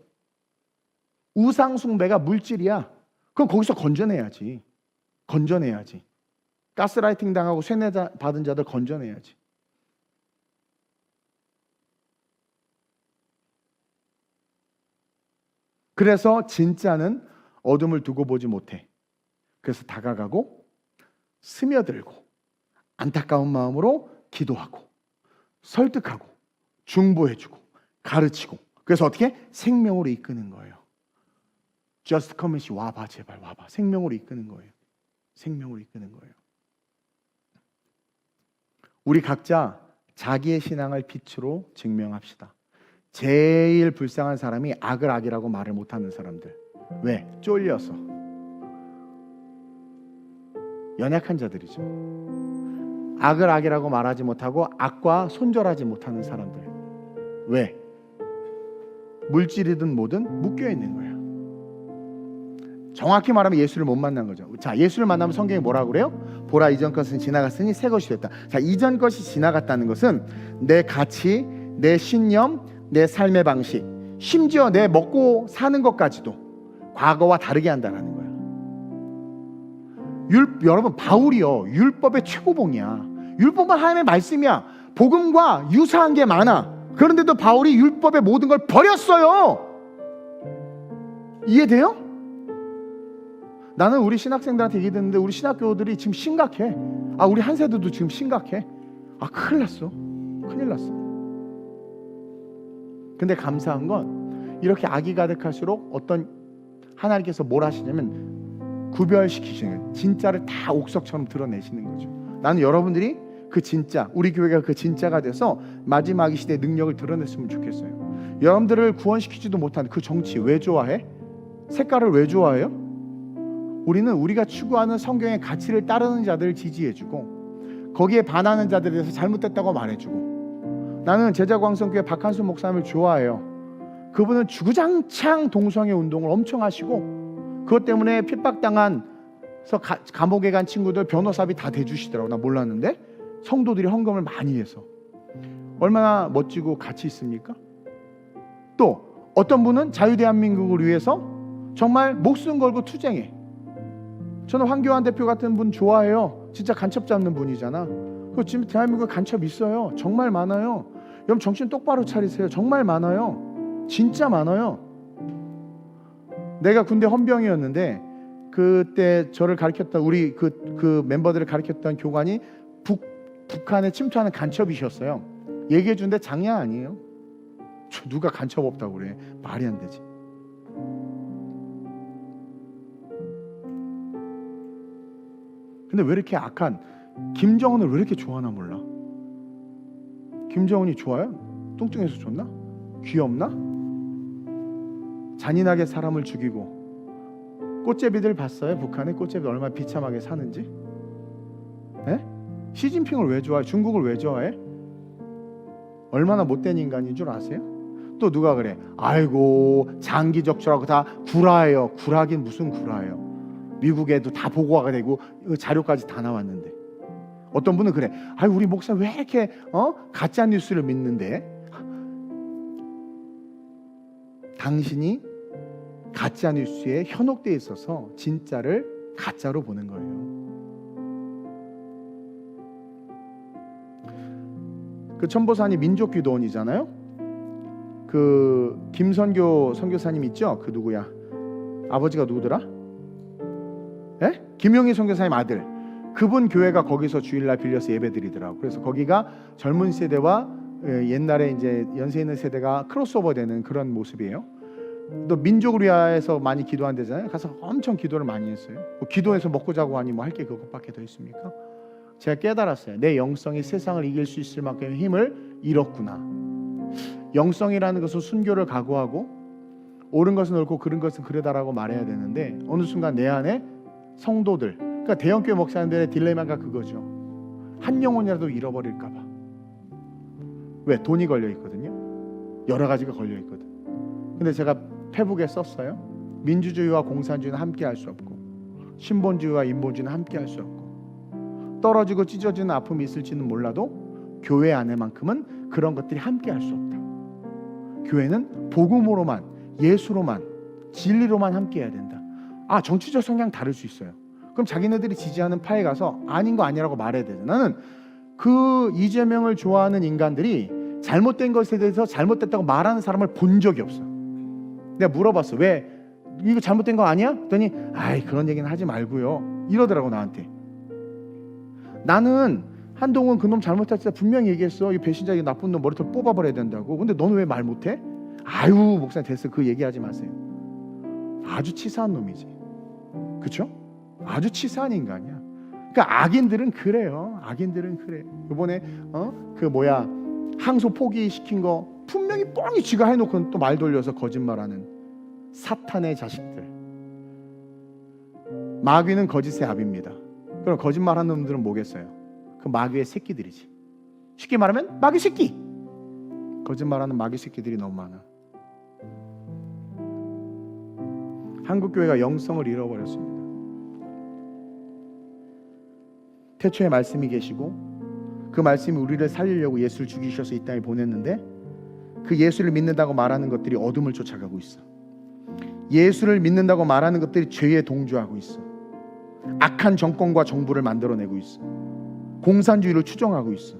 우상숭배가 물질이야. 그럼 거기서 건져내야지. 가스라이팅 당하고 쇠뇌 받은 자들 건져내야지. 그래서 진짜는 어둠을 두고 보지 못해. 그래서 다가가고 스며들고 안타까운 마음으로 기도하고 설득하고 중보해주고 가르치고 그래서 어떻게? 생명으로 이끄는 거예요. Just come and see. 와봐 제발 와봐. 생명으로 이끄는 거예요. 우리 각자 자기의 신앙을 빛으로 증명합시다. 제일 불쌍한 사람이 악을 악이라고 말을 못하는 사람들. 왜? 쫄려서. 연약한 자들이죠. 악을 악이라고 말하지 못하고 악과 손절하지 못하는 사람들. 왜? 물질이든 뭐든 묶여있는 거야. 정확히 말하면 예수를 못 만난 거죠. 자, 예수를 만나면 성경이 뭐라고 그래요? 보라 이전 것은 지나갔으니 새 것이 됐다. 자, 이전 것이 지나갔다는 것은 내 가치, 내 신념, 내 삶의 방식, 심지어 내 먹고 사는 것까지도 과거와 다르게 한다는 거야. 여러분 바울이요 율법의 최고봉이야. 율법은 하나님의 말씀이야. 복음과 유사한 게 많아. 그런데도 바울이 율법의 모든 걸 버렸어요. 이해돼요? 나는 우리 신학생들한테 얘기 듣는데 우리 신학교들이 지금 심각해. 우리 한 세대도 지금 심각해. 큰일 났어. 근데 감사한 건 이렇게 악이 가득할수록 어떤 하나님께서 뭘 하시냐면 구별시키시는, 진짜를 다 옥석처럼 드러내시는 거죠. 나는 여러분들이 그 진짜, 우리 교회가 그 진짜가 돼서 마지막 이 시대의 능력을 드러냈으면 좋겠어요. 여러분들을 구원시키지도 못한 그 정치 왜 좋아해? 색깔을 왜 좋아해요? 우리는 우리가 추구하는 성경의 가치를 따르는 자들을 지지해주고 거기에 반하는 자들에 대해서 잘못됐다고 말해주고. 나는 제자광성교회 박한수 목사님을 좋아해요. 그분은 주구장창 동성애 운동을 엄청 하시고 그것 때문에 핍박당한 감옥에 간 친구들 변호사비 다 대주시더라고. 나 몰랐는데 성도들이 헌금을 많이 해서 얼마나 멋지고 가치 있습니까? 또 어떤 분은 자유대한민국을 위해서 정말 목숨 걸고 투쟁해. 저는 황교안 대표 같은 분 좋아해요. 진짜 간첩 잡는 분이잖아. 그 지금 대한민국에 간첩 있어요. 정말 많아요. 여러분 정신 똑바로 차리세요. 정말 많아요. 진짜 많아요. 내가 군대 헌병이었는데 그때 저를 가르쳤던 우리 그 멤버들을 가르쳤던 교관이 북한에 침투하는 간첩이셨어요. 얘기해 준데 장난 아니에요. 누가 간첩 없다고 그래. 말이 안 되지. 근데 왜 이렇게 악한 김정은을 왜 이렇게 좋아하나 몰라. 김정은이 좋아요? 뚱뚱해서 좋나? 귀엽나? 잔인하게 사람을 죽이고. 꽃제비들 봤어요? 북한의 꽃제비 얼마나 비참하게 사는지? 에? 시진핑을 왜 좋아해? 중국을 왜 좋아해? 얼마나 못된 인간인 줄 아세요? 또 누가 그래? 아이고 장기 적출하고 다 구라예요. 구라긴 무슨 구라예요. 미국에도 다 보고가 되고 자료까지 다 나왔는데. 어떤 분은 그래. 아이 우리 목사 왜 이렇게 가짜 뉴스를 믿는데? 당신이 가짜 뉴스에 현혹되어 있어서 진짜를 가짜로 보는 거예요. 그 천보산이 민족기도원이잖아요. 그 김선교 선교사님 있죠? 그 누구야? 아버지가 누구더라? 예? 김용희 선교사님 아들. 그분 교회가 거기서 주일날 빌려서 예배드리더라고. 그래서 거기가 젊은 세대와 옛날에 이제 연세 있는 세대가 크로스오버되는 그런 모습이에요. 또 민족을 위하여서 많이 기도한대잖아요. 가서 엄청 기도를 많이 했어요. 뭐 기도해서 먹고 자고 하니 뭐 할 게 그것밖에 더 있습니까? 제가 깨달았어요. 내 영성이 세상을 이길 수 있을 만큼의 힘을 잃었구나. 영성이라는 것은 순교를 각오하고 옳은 것은 옳고 그른 것은 그르다라고 말해야 되는데 어느 순간 내 안에 성도들, 그러니까 대형교회 목사님들의 딜레마가 그거죠. 한 영혼이라도 잃어버릴까 봐. 왜? 돈이 걸려 있거든요. 여러 가지가 걸려 있거든. 근데 제가 페북에 썼어요. 민주주의와 공산주의는 함께 할 수 없고 신본주의와 인본주의는 함께 할 수 없고 떨어지고 찢어지는 아픔이 있을지는 몰라도 교회 안에만큼은 그런 것들이 함께 할 수 없다. 교회는 복음으로만, 예수로만, 진리로만 함께 해야 된다. 아, 정치적 성향 다를 수 있어요. 그럼 자기네들이 지지하는 파에 가서 아닌 거 아니라고 말해야 되죠. 나는 그 이재명을 좋아하는 인간들이 잘못된 것에 대해서 잘못됐다고 말하는 사람을 본 적이 없어. 내가 물어봤어. 왜? 이거 잘못된 거 아니야? 그랬더니 아이 그런 얘기는 하지 말고요. 이러더라고 나한테. 나는 한동훈 그놈 잘못했을 때 분명히 얘기했어. 이 배신자, 이 나쁜 놈 머리털 뽑아버려야 된다고. 근데 너는 왜 말 못해? 아유 목사님 됐어. 그 얘기하지 마세요. 아주 치사한 놈이지. 그렇죠? 아주 치사한 인간이야. 그러니까 악인들은 그래요. 악인들은 그래. 이번에 항소 포기시킨 거 분명히 뻔히 쥐가 해놓고 또 말 돌려서 거짓말하는 사탄의 자식들. 마귀는 거짓의 압입니다. 그럼 거짓말하는 놈들은 뭐겠어요? 그 마귀의 새끼들이지. 쉽게 말하면 마귀 새끼. 거짓말하는 마귀 새끼들이 너무 많아. 한국교회가 영성을 잃어버렸습니다. 태초에 말씀이 계시고 그 말씀이 우리를 살리려고 예수를 죽이셔서 이 땅에 보냈는데 그 예수를 믿는다고 말하는 것들이 어둠을 쫓아가고 있어. 예수를 믿는다고 말하는 것들이 죄에 동조하고 있어. 악한 정권과 정부를 만들어내고 있어. 공산주의를 추종하고 있어.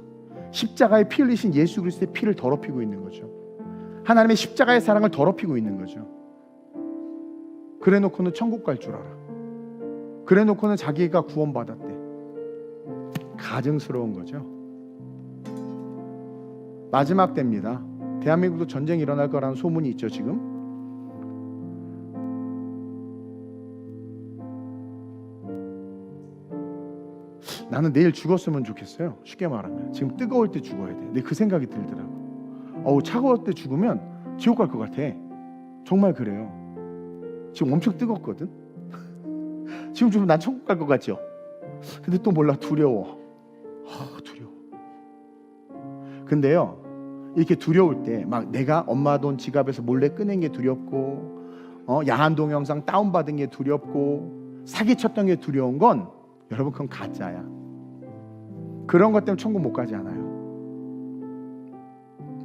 십자가에 피 흘리신 예수 그리스도의 피를 더럽히고 있는 거죠. 하나님의 십자가의 사랑을 더럽히고 있는 거죠. 그래놓고는 천국 갈 줄 알아. 그래놓고는 자기가 구원받았대. 가증스러운 거죠. 마지막 때입니다. 대한민국도 전쟁이 일어날 거라는 소문이 있죠. 지금 나는 내일 죽었으면 좋겠어요. 쉽게 말하면 지금 뜨거울 때 죽어야 돼. 근데 그 생각이 들더라고. 차가울 때 죽으면 지옥 갈 것 같아. 정말 그래요. 지금 엄청 뜨겁거든. 지금 좀 난 천국 갈 것 같죠? 근데 또 몰라, 두려워. 두려워. 근데요, 이렇게 두려울 때 막 내가 엄마 돈 지갑에서 몰래 꺼낸 게 두렵고, 야한 동영상 다운받은 게 두렵고, 사기쳤던 게 두려운 건 여러분 그건 가짜야. 그런 것 때문에 천국 못 가지 않아요.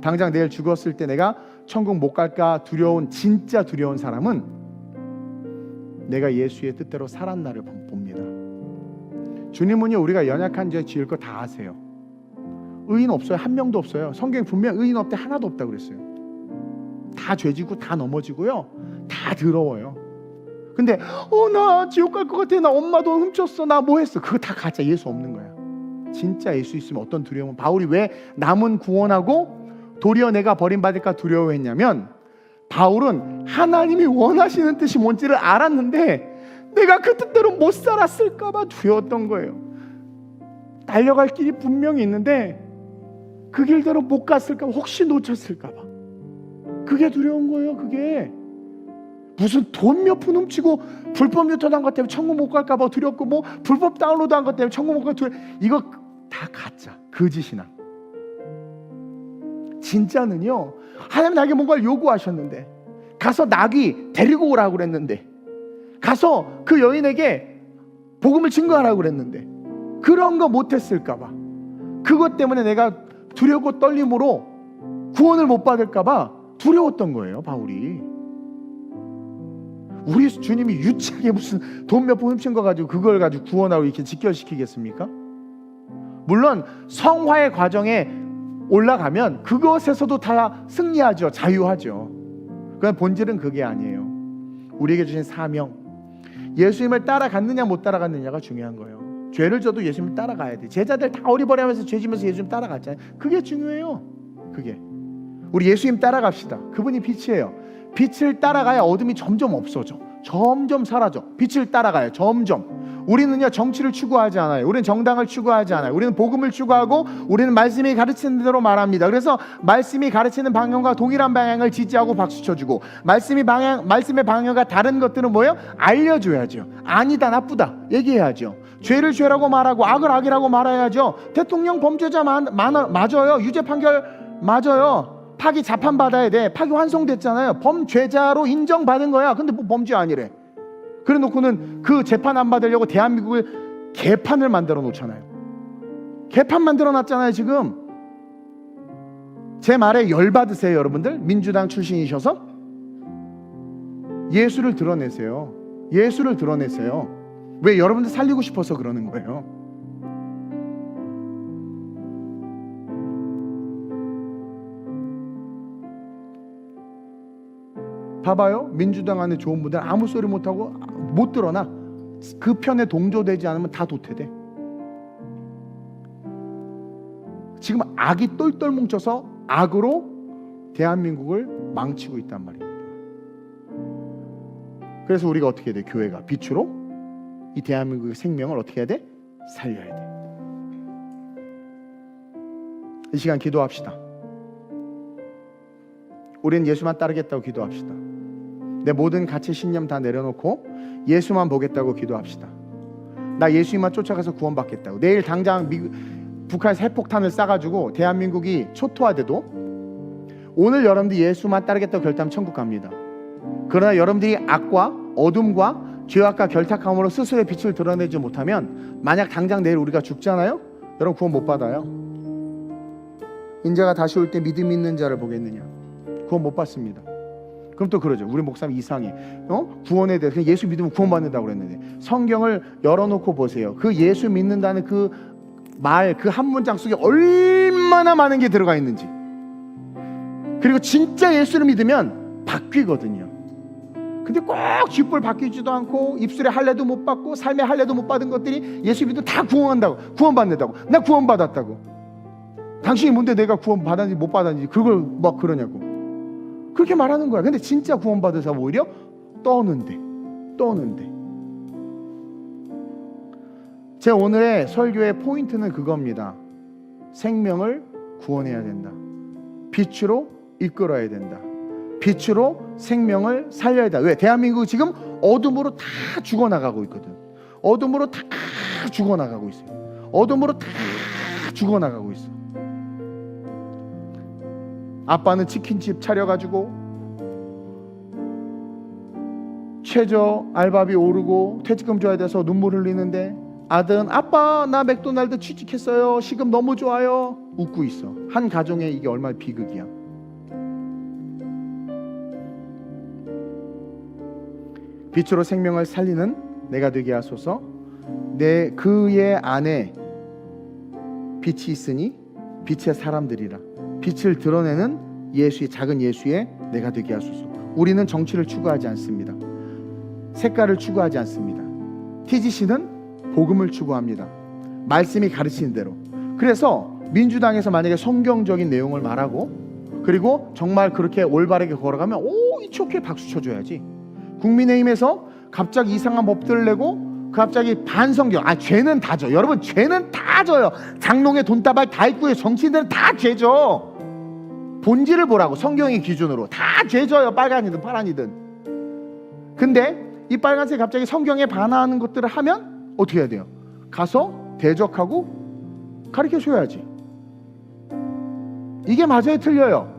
당장 내일 죽었을 때 내가 천국 못 갈까 두려운, 진짜 두려운 사람은 내가 예수의 뜻대로 살았나를 봅니다. 주님은요, 우리가 연약한 죄 지을 거 다 아세요. 의인 없어요. 한 명도 없어요. 성경에 분명 의인 없대 하나도 없다고 그랬어요. 다 죄지고 다 넘어지고요, 다 더러워요. 근데 나 지옥 갈 것 같아, 나 엄마 돈 훔쳤어, 나 뭐 했어, 그거 다 가짜. 예수 없는 거야. 진짜 예수 있으면 어떤 두려움은, 바울이 왜 남은 구원하고 도리어 내가 버림받을까 두려워했냐면, 바울은 하나님이 원하시는 뜻이 뭔지를 알았는데 내가 그 뜻대로 못 살았을까 봐 두려웠던 거예요. 달려갈 길이 분명히 있는데 그 길대로 못 갔을까 봐, 혹시 놓쳤을까 봐, 그게 두려운 거예요. 그게 무슨 돈 몇 푼 훔치고 불법 유턴한 것 때문에 천국 못 갈까 봐 두렵고, 뭐 불법 다운로드한 것 때문에 천국 못 갈까 봐 두렵고, 이거 다 가짜, 거짓이나. 진짜는요, 하나님 나에게 뭔가를 요구하셨는데, 가서 나귀 데리고 오라고 그랬는데, 가서 그 여인에게 복음을 증거하라고 그랬는데 그런 거 못했을까 봐, 그것 때문에 내가 두렵고 떨림으로 구원을 못 받을까 봐 두려웠던 거예요, 바울이. 우리 주님이 유치하게 무슨 돈 몇 푼 훔친 거 가지고 그걸 가지고 구원하고 이렇게 직결시키겠습니까? 물론 성화의 과정에 올라가면 그것에서도 다 승리하죠. 자유하죠. 그건 본질은 그게 아니에요. 우리에게 주신 사명, 예수님을 따라갔느냐 못 따라갔느냐가 중요한 거예요. 죄를 져도 예수님을 따라가야 돼. 제자들 다 어리버리하면서 죄 지면서 예수님 따라갔잖아요. 그게 중요해요. 그게 우리 예수님 따라갑시다. 그분이 빛이에요. 빛을 따라가야 어둠이 점점 없어져, 점점 사라져. 빛을 따라가요. 점점. 우리는요, 정치를 추구하지 않아요. 우리는 정당을 추구하지 않아요. 우리는 복음을 추구하고, 우리는 말씀이 가르치는 대로 말합니다. 그래서 말씀이 가르치는 방향과 동일한 방향을 지지하고 박수쳐주고, 말씀의 방향과 다른 것들은 뭐예요? 알려줘야죠. 아니다, 나쁘다 얘기해야죠. 죄를 죄라고 말하고 악을 악이라고 말해야죠. 대통령 범죄자 맞아요. 유죄 판결 맞아요. 파기 재판받아야 돼. 파기 환송됐잖아요. 범죄자로 인정받은 거야. 근데 뭐 범죄 아니래. 그래 놓고는 그 재판 안 받으려고 대한민국을 개판을 만들어 놓잖아요. 개판 만들어 놨잖아요. 지금 제 말에 열받으세요, 여러분들? 민주당 출신이셔서 예수를 드러내세요. 예수를 드러내세요. 왜? 여러분들 살리고 싶어서 그러는 거예요. 봐봐요. 민주당 안에 좋은 분들 아무 소리 못하고 못 드러나. 그 편에 동조되지 않으면 다 도태돼. 지금 악이 똘똘 뭉쳐서 악으로 대한민국을 망치고 있단 말입니다. 그래서 우리가 어떻게 해야 돼? 교회가 빛으로 이 대한민국의 생명을 어떻게 해야 돼? 살려야 돼. 이 시간 기도합시다. 우리는 예수만 따르겠다고 기도합시다. 내 모든 가치 신념 다 내려놓고 예수만 보겠다고 기도합시다. 나 예수님만 쫓아가서 구원받겠다고. 내일 당장 북한에서 핵폭탄을 쏴가지고 대한민국이 초토화돼도 오늘 여러분들이 예수만 따르겠다고 결단하면 천국 갑니다. 그러나 여러분들이 악과 어둠과 죄악과 결탁함으로 스스로의 빛을 드러내지 못하면, 만약 당장 내일 우리가 죽잖아요? 여러분 구원 못 받아요. 인자가 다시 올 때 믿음 있는 자를 보겠느냐? 구원 못 받습니다. 그럼 또 그러죠. 우리 목사님 이상해. 구원에 대해서 예수 믿으면 구원받는다고 그랬는데, 성경을 열어놓고 보세요. 그 예수 믿는다는 그 말, 그 한 문장 속에 얼마나 많은 게 들어가 있는지. 그리고 진짜 예수를 믿으면 바뀌거든요. 근데 꼭 쥐뿔 바뀌지도 않고 입술에 할례도 못 받고 삶에 할례도 못 받은 것들이 예수 믿으면 다 구원받는다고. 나 구원받았다고. 당신이 뭔데 내가 구원받았는지 못 받았는지 그걸 막 그러냐고. 그렇게 말하는 거야. 근데 진짜 구원받은 사람 오히려 떠는데. 제 오늘의 설교의 포인트는 그겁니다. 생명을 구원해야 된다. 빛으로 이끌어야 된다. 빛으로 생명을 살려야 돼. 왜? 대한민국이 지금 어둠으로 다 죽어나가고 있거든. 어둠으로 다 죽어나가고 있어요. 어둠으로 다 죽어나가고 있어. 아빠는 치킨집 차려가지고 최저 알바비 오르고 퇴직금 줘야 돼서 눈물 흘리는데, 아들은 아빠 나 맥도날드 취직했어요, 시급 너무 좋아요, 웃고 있어. 한 가정에 이게 얼마나 비극이야. 빛으로 생명을 살리는 내가 되게 하소서. 내 그의 안에 빛이 있으니 빛의 사람들이라. 빛을 드러내는 예수의, 작은 예수의 내가 되게 하소서. 우리는 정치를 추구하지 않습니다. 색깔을 추구하지 않습니다. TGC는 복음을 추구합니다. 말씀이 가르치는 대로. 그래서 민주당에서 만약에 성경적인 내용을 말하고 그리고 정말 그렇게 올바르게 걸어가면 오, 이치 오케이 박수 쳐줘야지. 국민의힘에서 갑자기 이상한 법들을 내고 갑자기 반성경, 죄는 다 져. 여러분, 죄는 다 져요. 장롱에 돈다발 다 있고 정치인들은 다 죄져. 본질을 보라고. 성경의 기준으로 다 죄져요. 빨간이든 파란이든. 근데 이 빨간색 갑자기 성경에 반하는 것들을 하면 어떻게 해야 돼요? 가서 대적하고 가르쳐줘야지. 이게 맞아요, 틀려요?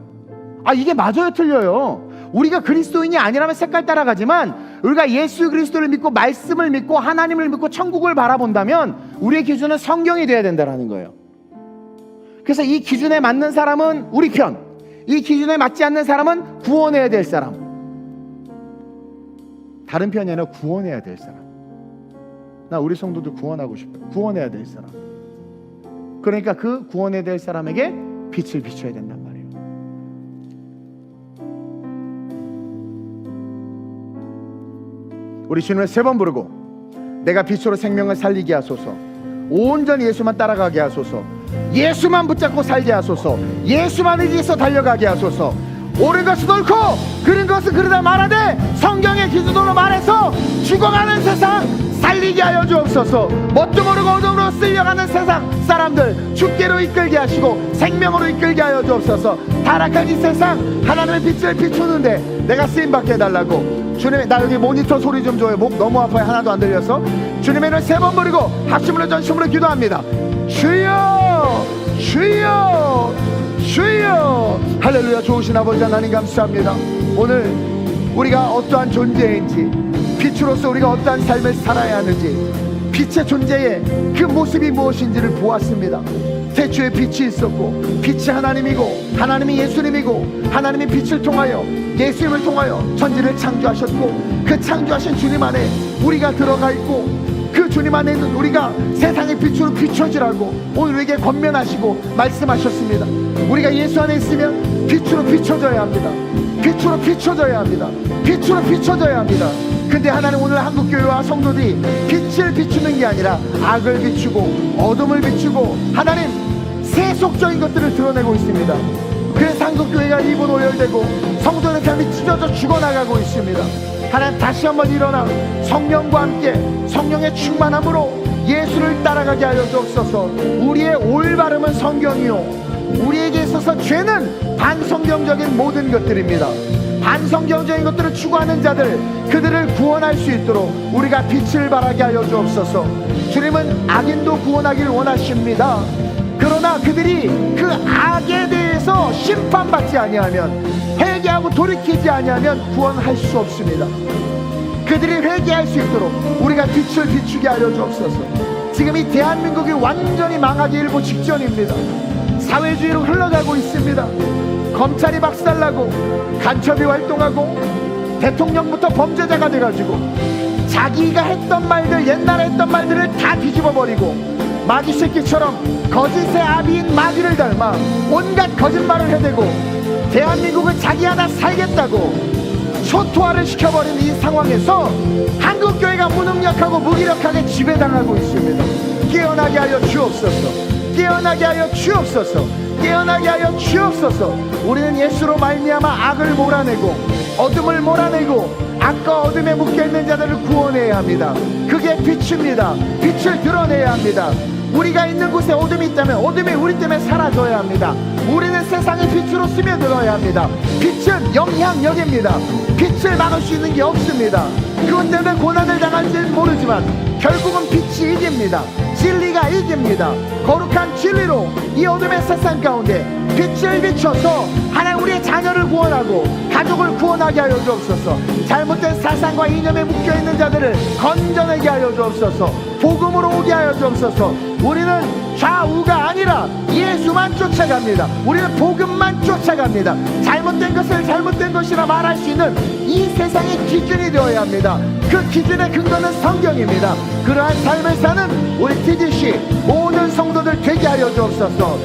이게 맞아요, 틀려요? 우리가 그리스도인이 아니라면 색깔 따라가지만 우리가 예수 그리스도를 믿고 말씀을 믿고 하나님을 믿고 천국을 바라본다면 우리의 기준은 성경이 돼야 된다는 거예요. 그래서 이 기준에 맞는 사람은 우리 편, 이 기준에 맞지 않는 사람은 구원해야 될 사람. 다른 편이 아니라 구원해야 될 사람. 나 우리 성도들 구원하고 싶어요. 구원해야 될 사람. 그러니까 그 구원해야 될 사람에게 빛을 비춰야 된단 말이에요. 우리 주님을 3번 부르고 내가 빛으로 생명을 살리게 하소서. 온전히 예수만 따라가게 하소서. 예수만 붙잡고 살게 하소서. 예수만 의지해서 달려가게 하소서. 옳은 것은 옳고 그른 것은 그르다 말하되 성경의 기준으로 말해서 죽어가는 세상 살리게 하여 주옵소서. 뭣도 모르고 어둠으로 쓸려가는 세상 사람들 죽게로 이끌게 하시고 생명으로 이끌게 하여 주옵소서. 타락한 이 세상 하나님의 빛을 비추는데 내가 쓰임받게 해달라고. 주님, 나 여기 모니터 소리 좀 줘요. 목 너무 아파요. 하나도 안 들려서. 주님의 이름을 3번 부르고 합심으로 전심으로 기도합니다. 주여 주여 주여. 할렐루야. 좋으신 아버지 하나님 감사합니다. 오늘 우리가 어떠한 존재인지, 빛으로서 우리가 어떠한 삶을 살아야 하는지, 빛의 존재의 그 모습이 무엇인지를 보았습니다. 태초에 빛이 있었고 빛이 하나님이고 하나님이 예수님이고 하나님이 빛을 통하여 예수님을 통하여 천지를 창조하셨고 그 창조하신 주님 안에 우리가 들어가 있고 그 주님 안에 있는 우리가 세상의 빛으로 비춰지라고 오늘 우리에게 권면하시고 말씀하셨습니다. 우리가 예수 안에 있으면 빛으로 비춰져야 합니다. 빛으로 비춰져야 합니다. 빛으로 비춰져야 합니다. 근데 하나님 오늘 한국교회와 성도들이 빛을 비추는 게 아니라 악을 비추고 어둠을 비추고 하나님 세속적인 것들을 드러내고 있습니다. 그래서 한국교회가 일본 오열되고 성도는 삶이 찢어져 죽어나가고 있습니다. 하나님 다시 한번 일어나 성령과 함께 성령의 충만함으로 예수를 따라가게 하여 주옵소서. 우리의 올바름은 성경이요 우리에게 있어서 죄는 반성경적인 모든 것들입니다. 반성경적인 것들을 추구하는 자들 그들을 구원할 수 있도록 우리가 빛을 발하게 하여 주옵소서. 주님은 악인도 구원하기를 원하십니다. 그러나 그들이 그 악에 대해서 심판받지 아니하면, 회개하고 돌이키지 아니하면 구원할 수 없습니다. 그들이 회개할 수 있도록 우리가 빛을 비추게 하여 주옵소서. 지금 이 대한민국이 완전히 망하기 일보 직전입니다. 사회주의로 흘러가고 있습니다. 검찰이 박살나고 간첩이 활동하고 대통령부터 범죄자가 돼가지고 자기가 했던 말들, 옛날에 했던 말들을 다 뒤집어버리고 마귀 새끼처럼 거짓의 아비인 마귀를 닮아 온갖 거짓말을 해대고 대한민국은 자기 하나 살겠다고 초토화를 시켜버린 이 상황에서 한국교회가 무능력하고 무기력하게 지배당하고 있습니다. 깨어나게 하여 주옵소서. 깨어나게 하여 주옵소서. 깨어나게 하여 주옵소서. 우리는 예수로 말미암아 악을 몰아내고 어둠을 몰아내고 악과 어둠에 묶여있는 자들을 구원해야 합니다. 그게 빛입니다. 빛을 드러내야 합니다. 우리가 있는 곳에 어둠이 있다면 어둠이 우리 때문에 사라져야 합니다. 우리는 세상의 빛으로 스며들어야 합니다. 빛은 영향력입니다. 빛을 막을 수 있는 게 없습니다. 그것 때문에 고난을 당할지는 모르지만 결국은 빛이 이깁니다. 진리가 이깁니다. 거룩한 진리로 이 어둠의 세상 가운데 빛을 비춰서 하나님 우리의 자녀를 구원하고 가족을 구원하게 하여 주옵소서. 잘못된 사상과 이념에 묶여있는 자들을 건져내게 하여 주옵소서. 복음으로 오게 하여 주옵소서. 우리는 좌우가 아니라 예수만 쫓아갑니다. 우리는 복음만 쫓아갑니다. 잘못된 것을 잘못된 것이라 말할 수 있는 이 세상의 기준이 되어야 합니다. 그 기준의 근거는 성경입니다. 그러한 삶을 사는 우리 TGC 모든 성도들 되게 하여 주옵소서.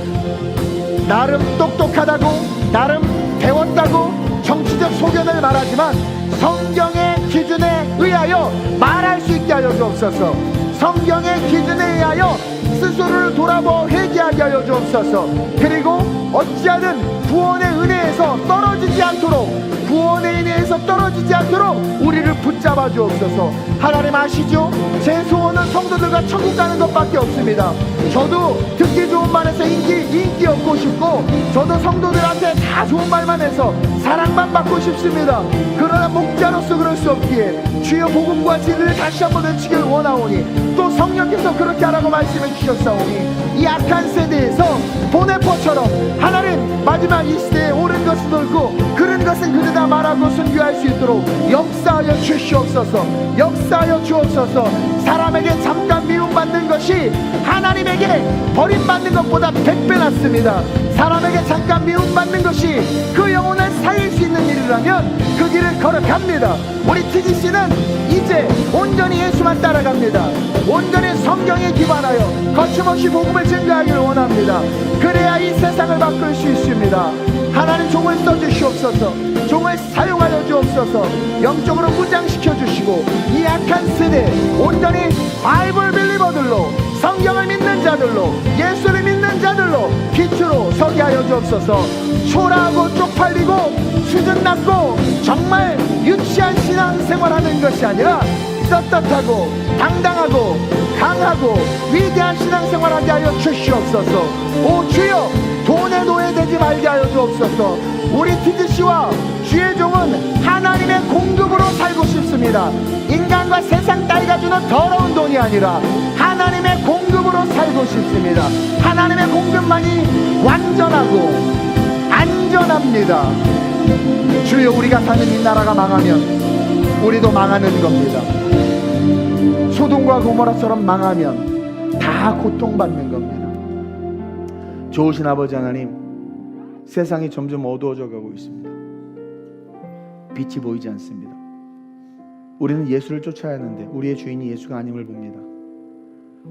나름 똑똑하다고, 나름 배웠다고 정치적 소견을 말하지만 성경의 기준에 의하여 말할 수 있게 하여 주옵소서. 성경의 기준에 의하여 스스로를 돌아보아 회개하게 하여 주옵소서. 그리고 어찌하든 구원의 은혜에서 떨어지지 않도록, 구원의 은혜에서 떨어지지 않도록 우리를 붙잡아 주옵소서. 하나님 아시죠? 제 소원은 성도들과 천국 가는 것밖에 없습니다. 저도 듣기 좋은 말에서 인기 얻고 싶고, 저도 성도들한테 다 좋은 말만 해서 사랑만 받고 싶습니다. 그러나 목자로서 그럴 수 없기에 주여 복음과 진리를 다시 한번 외치기를 원하오니, 또 성령께서 그렇게 하라고 말씀해 주셨사오니, 이 악한 세대에서 보네포처럼 하나님 마지막 이 시대에 옳은 것은 옳고 그른 것은 그르다 말하고 순교할 수 있도록 역사하여 주시옵소서. 역사하여 주옵소서. 사람에게 잠깐 미움받는 것이 하나님에게 버림받는 것보다 100배 낫습니다. 사람에게 잠깐 미움받는 것이 그 영혼을 살릴 수 있는 일이라면 그 길을 걸어갑니다. 우리 TGC는 이제 온전히 예수만 따라갑니다. 온전히 성경에 기반하여 거침없이 복음을 증거하기를 원합니다. 그래야 이 세상을 바꿀 수 있습니다. 하나님 종을 써주시옵소서. 종을 사용하여 주옵소서. 영적으로 무장시켜 주시고 이 악한 세대 온전히 바이블 빌리버들로, 성경을 믿는 자들로, 예수를 믿는 자들로 빛으로 서게 하여 주옵소서. 초라하고 쪽팔리고 수준 낮고 정말 유치한 신앙생활하는 것이 아니라 떳떳하고 당당하고 강하고 위대한 신앙생활하게 하여 주시옵소서. 오 주여, 돈에 노예되지 말게 하여 주옵소서. 우리 TGC와 주의 종은 하나님의 공급으로 살고 싶습니다. 인간과 세상 따위가 주는 더러운 돈이 아니라 하나님의 공급으로 살고 싶습니다. 하나님의 공급만이 완전하고 안전합니다. 주여, 우리가 사는 이 나라가 망하면 우리도 망하는 겁니다. 소돔과 고모라처럼 망하면 다 고통받는 겁니다. 좋으신 아버지 하나님, 세상이 점점 어두워져 가고 있습니다. 빛이 보이지 않습니다. 우리는 예수를 쫓아야 하는데 우리의 주인이 예수가 아님을 봅니다.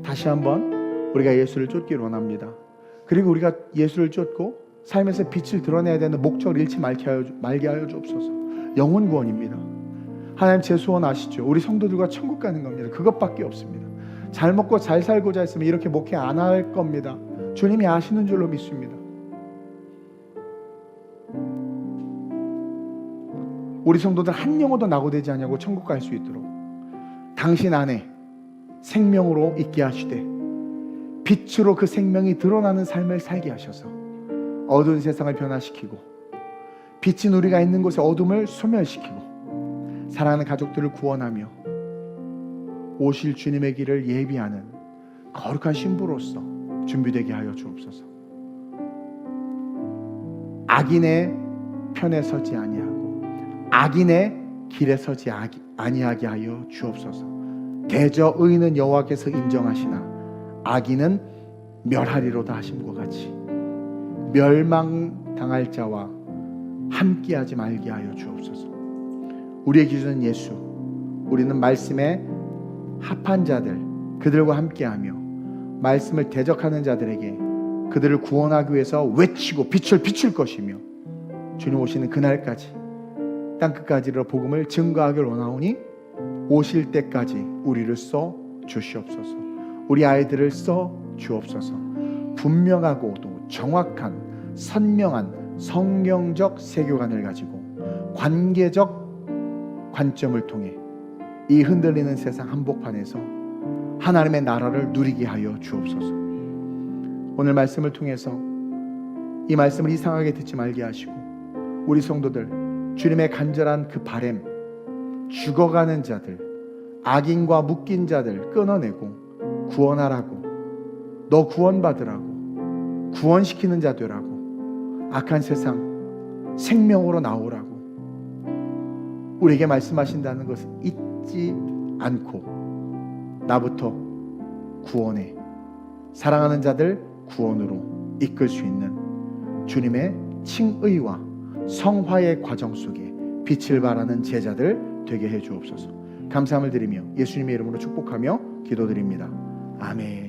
다시 한번 우리가 예수를 쫓기를 원합니다. 그리고 우리가 예수를 쫓고 삶에서 빛을 드러내야 되는 목적을 잃지 말게 하여 주옵소서. 영혼 구원입니다. 하나님, 제 소원 아시죠? 우리 성도들과 천국 가는 겁니다. 그것밖에 없습니다. 잘 먹고 잘 살고자 했으면 이렇게 목회 안 할 겁니다. 주님이 아시는 줄로 믿습니다. 우리 성도들 한 영혼도 낙오되지 않냐고 천국 갈 수 있도록 당신 안에 생명으로 있게 하시되 빛으로 그 생명이 드러나는 삶을 살게 하셔서 어두운 세상을 변화시키고 빛인 우리가 있는 곳에 어둠을 소멸시키고 사랑하는 가족들을 구원하며 오실 주님의 길을 예비하는 거룩한 신부로서 준비되게 하여 주옵소서. 악인의 편에 서지 아니하고 악인의 길에 서지 아니하게 하여 주옵소서. 대저 의인은 여호와께서 인정하시나 악인은 멸하리로다 하심과 같이 멸망당할 자와 함께하지 말게 하여 주옵소서. 우리의 기준은 예수, 우리는 말씀에 합한 자들, 그들과 함께하며 말씀을 대적하는 자들에게 그들을 구원하기 위해서 외치고 빛을 비출 것이며 주님 오시는 그날까지 땅끝까지로 복음을 증거하기를 원하오니 오실 때까지 우리를 써 주시옵소서. 우리 아이들을 써 주옵소서. 분명하고도 정확한 선명한 성경적 세계관을 가지고 관계적 관점을 통해 이 흔들리는 세상 한복판에서 하나님의 나라를 누리게 하여 주옵소서. 오늘 말씀을 통해서 이 말씀을 이상하게 듣지 말게 하시고 우리 성도들 주님의 간절한 그 바램, 죽어가는 자들, 악인과 묶인 자들 끊어내고 구원하라고, 너 구원받으라고, 구원시키는 자 되라고, 악한 세상 생명으로 나오라고 우리에게 말씀하신다는 것을 잊지 않고 나부터 구원해, 사랑하는 자들 구원으로 이끌 수 있는 주님의 칭의와 성화의 과정 속에 빛을 발하는 제자들 되게 해 주옵소서. 감사함을 드리며 예수님의 이름으로 축복하며 기도드립니다. 아멘.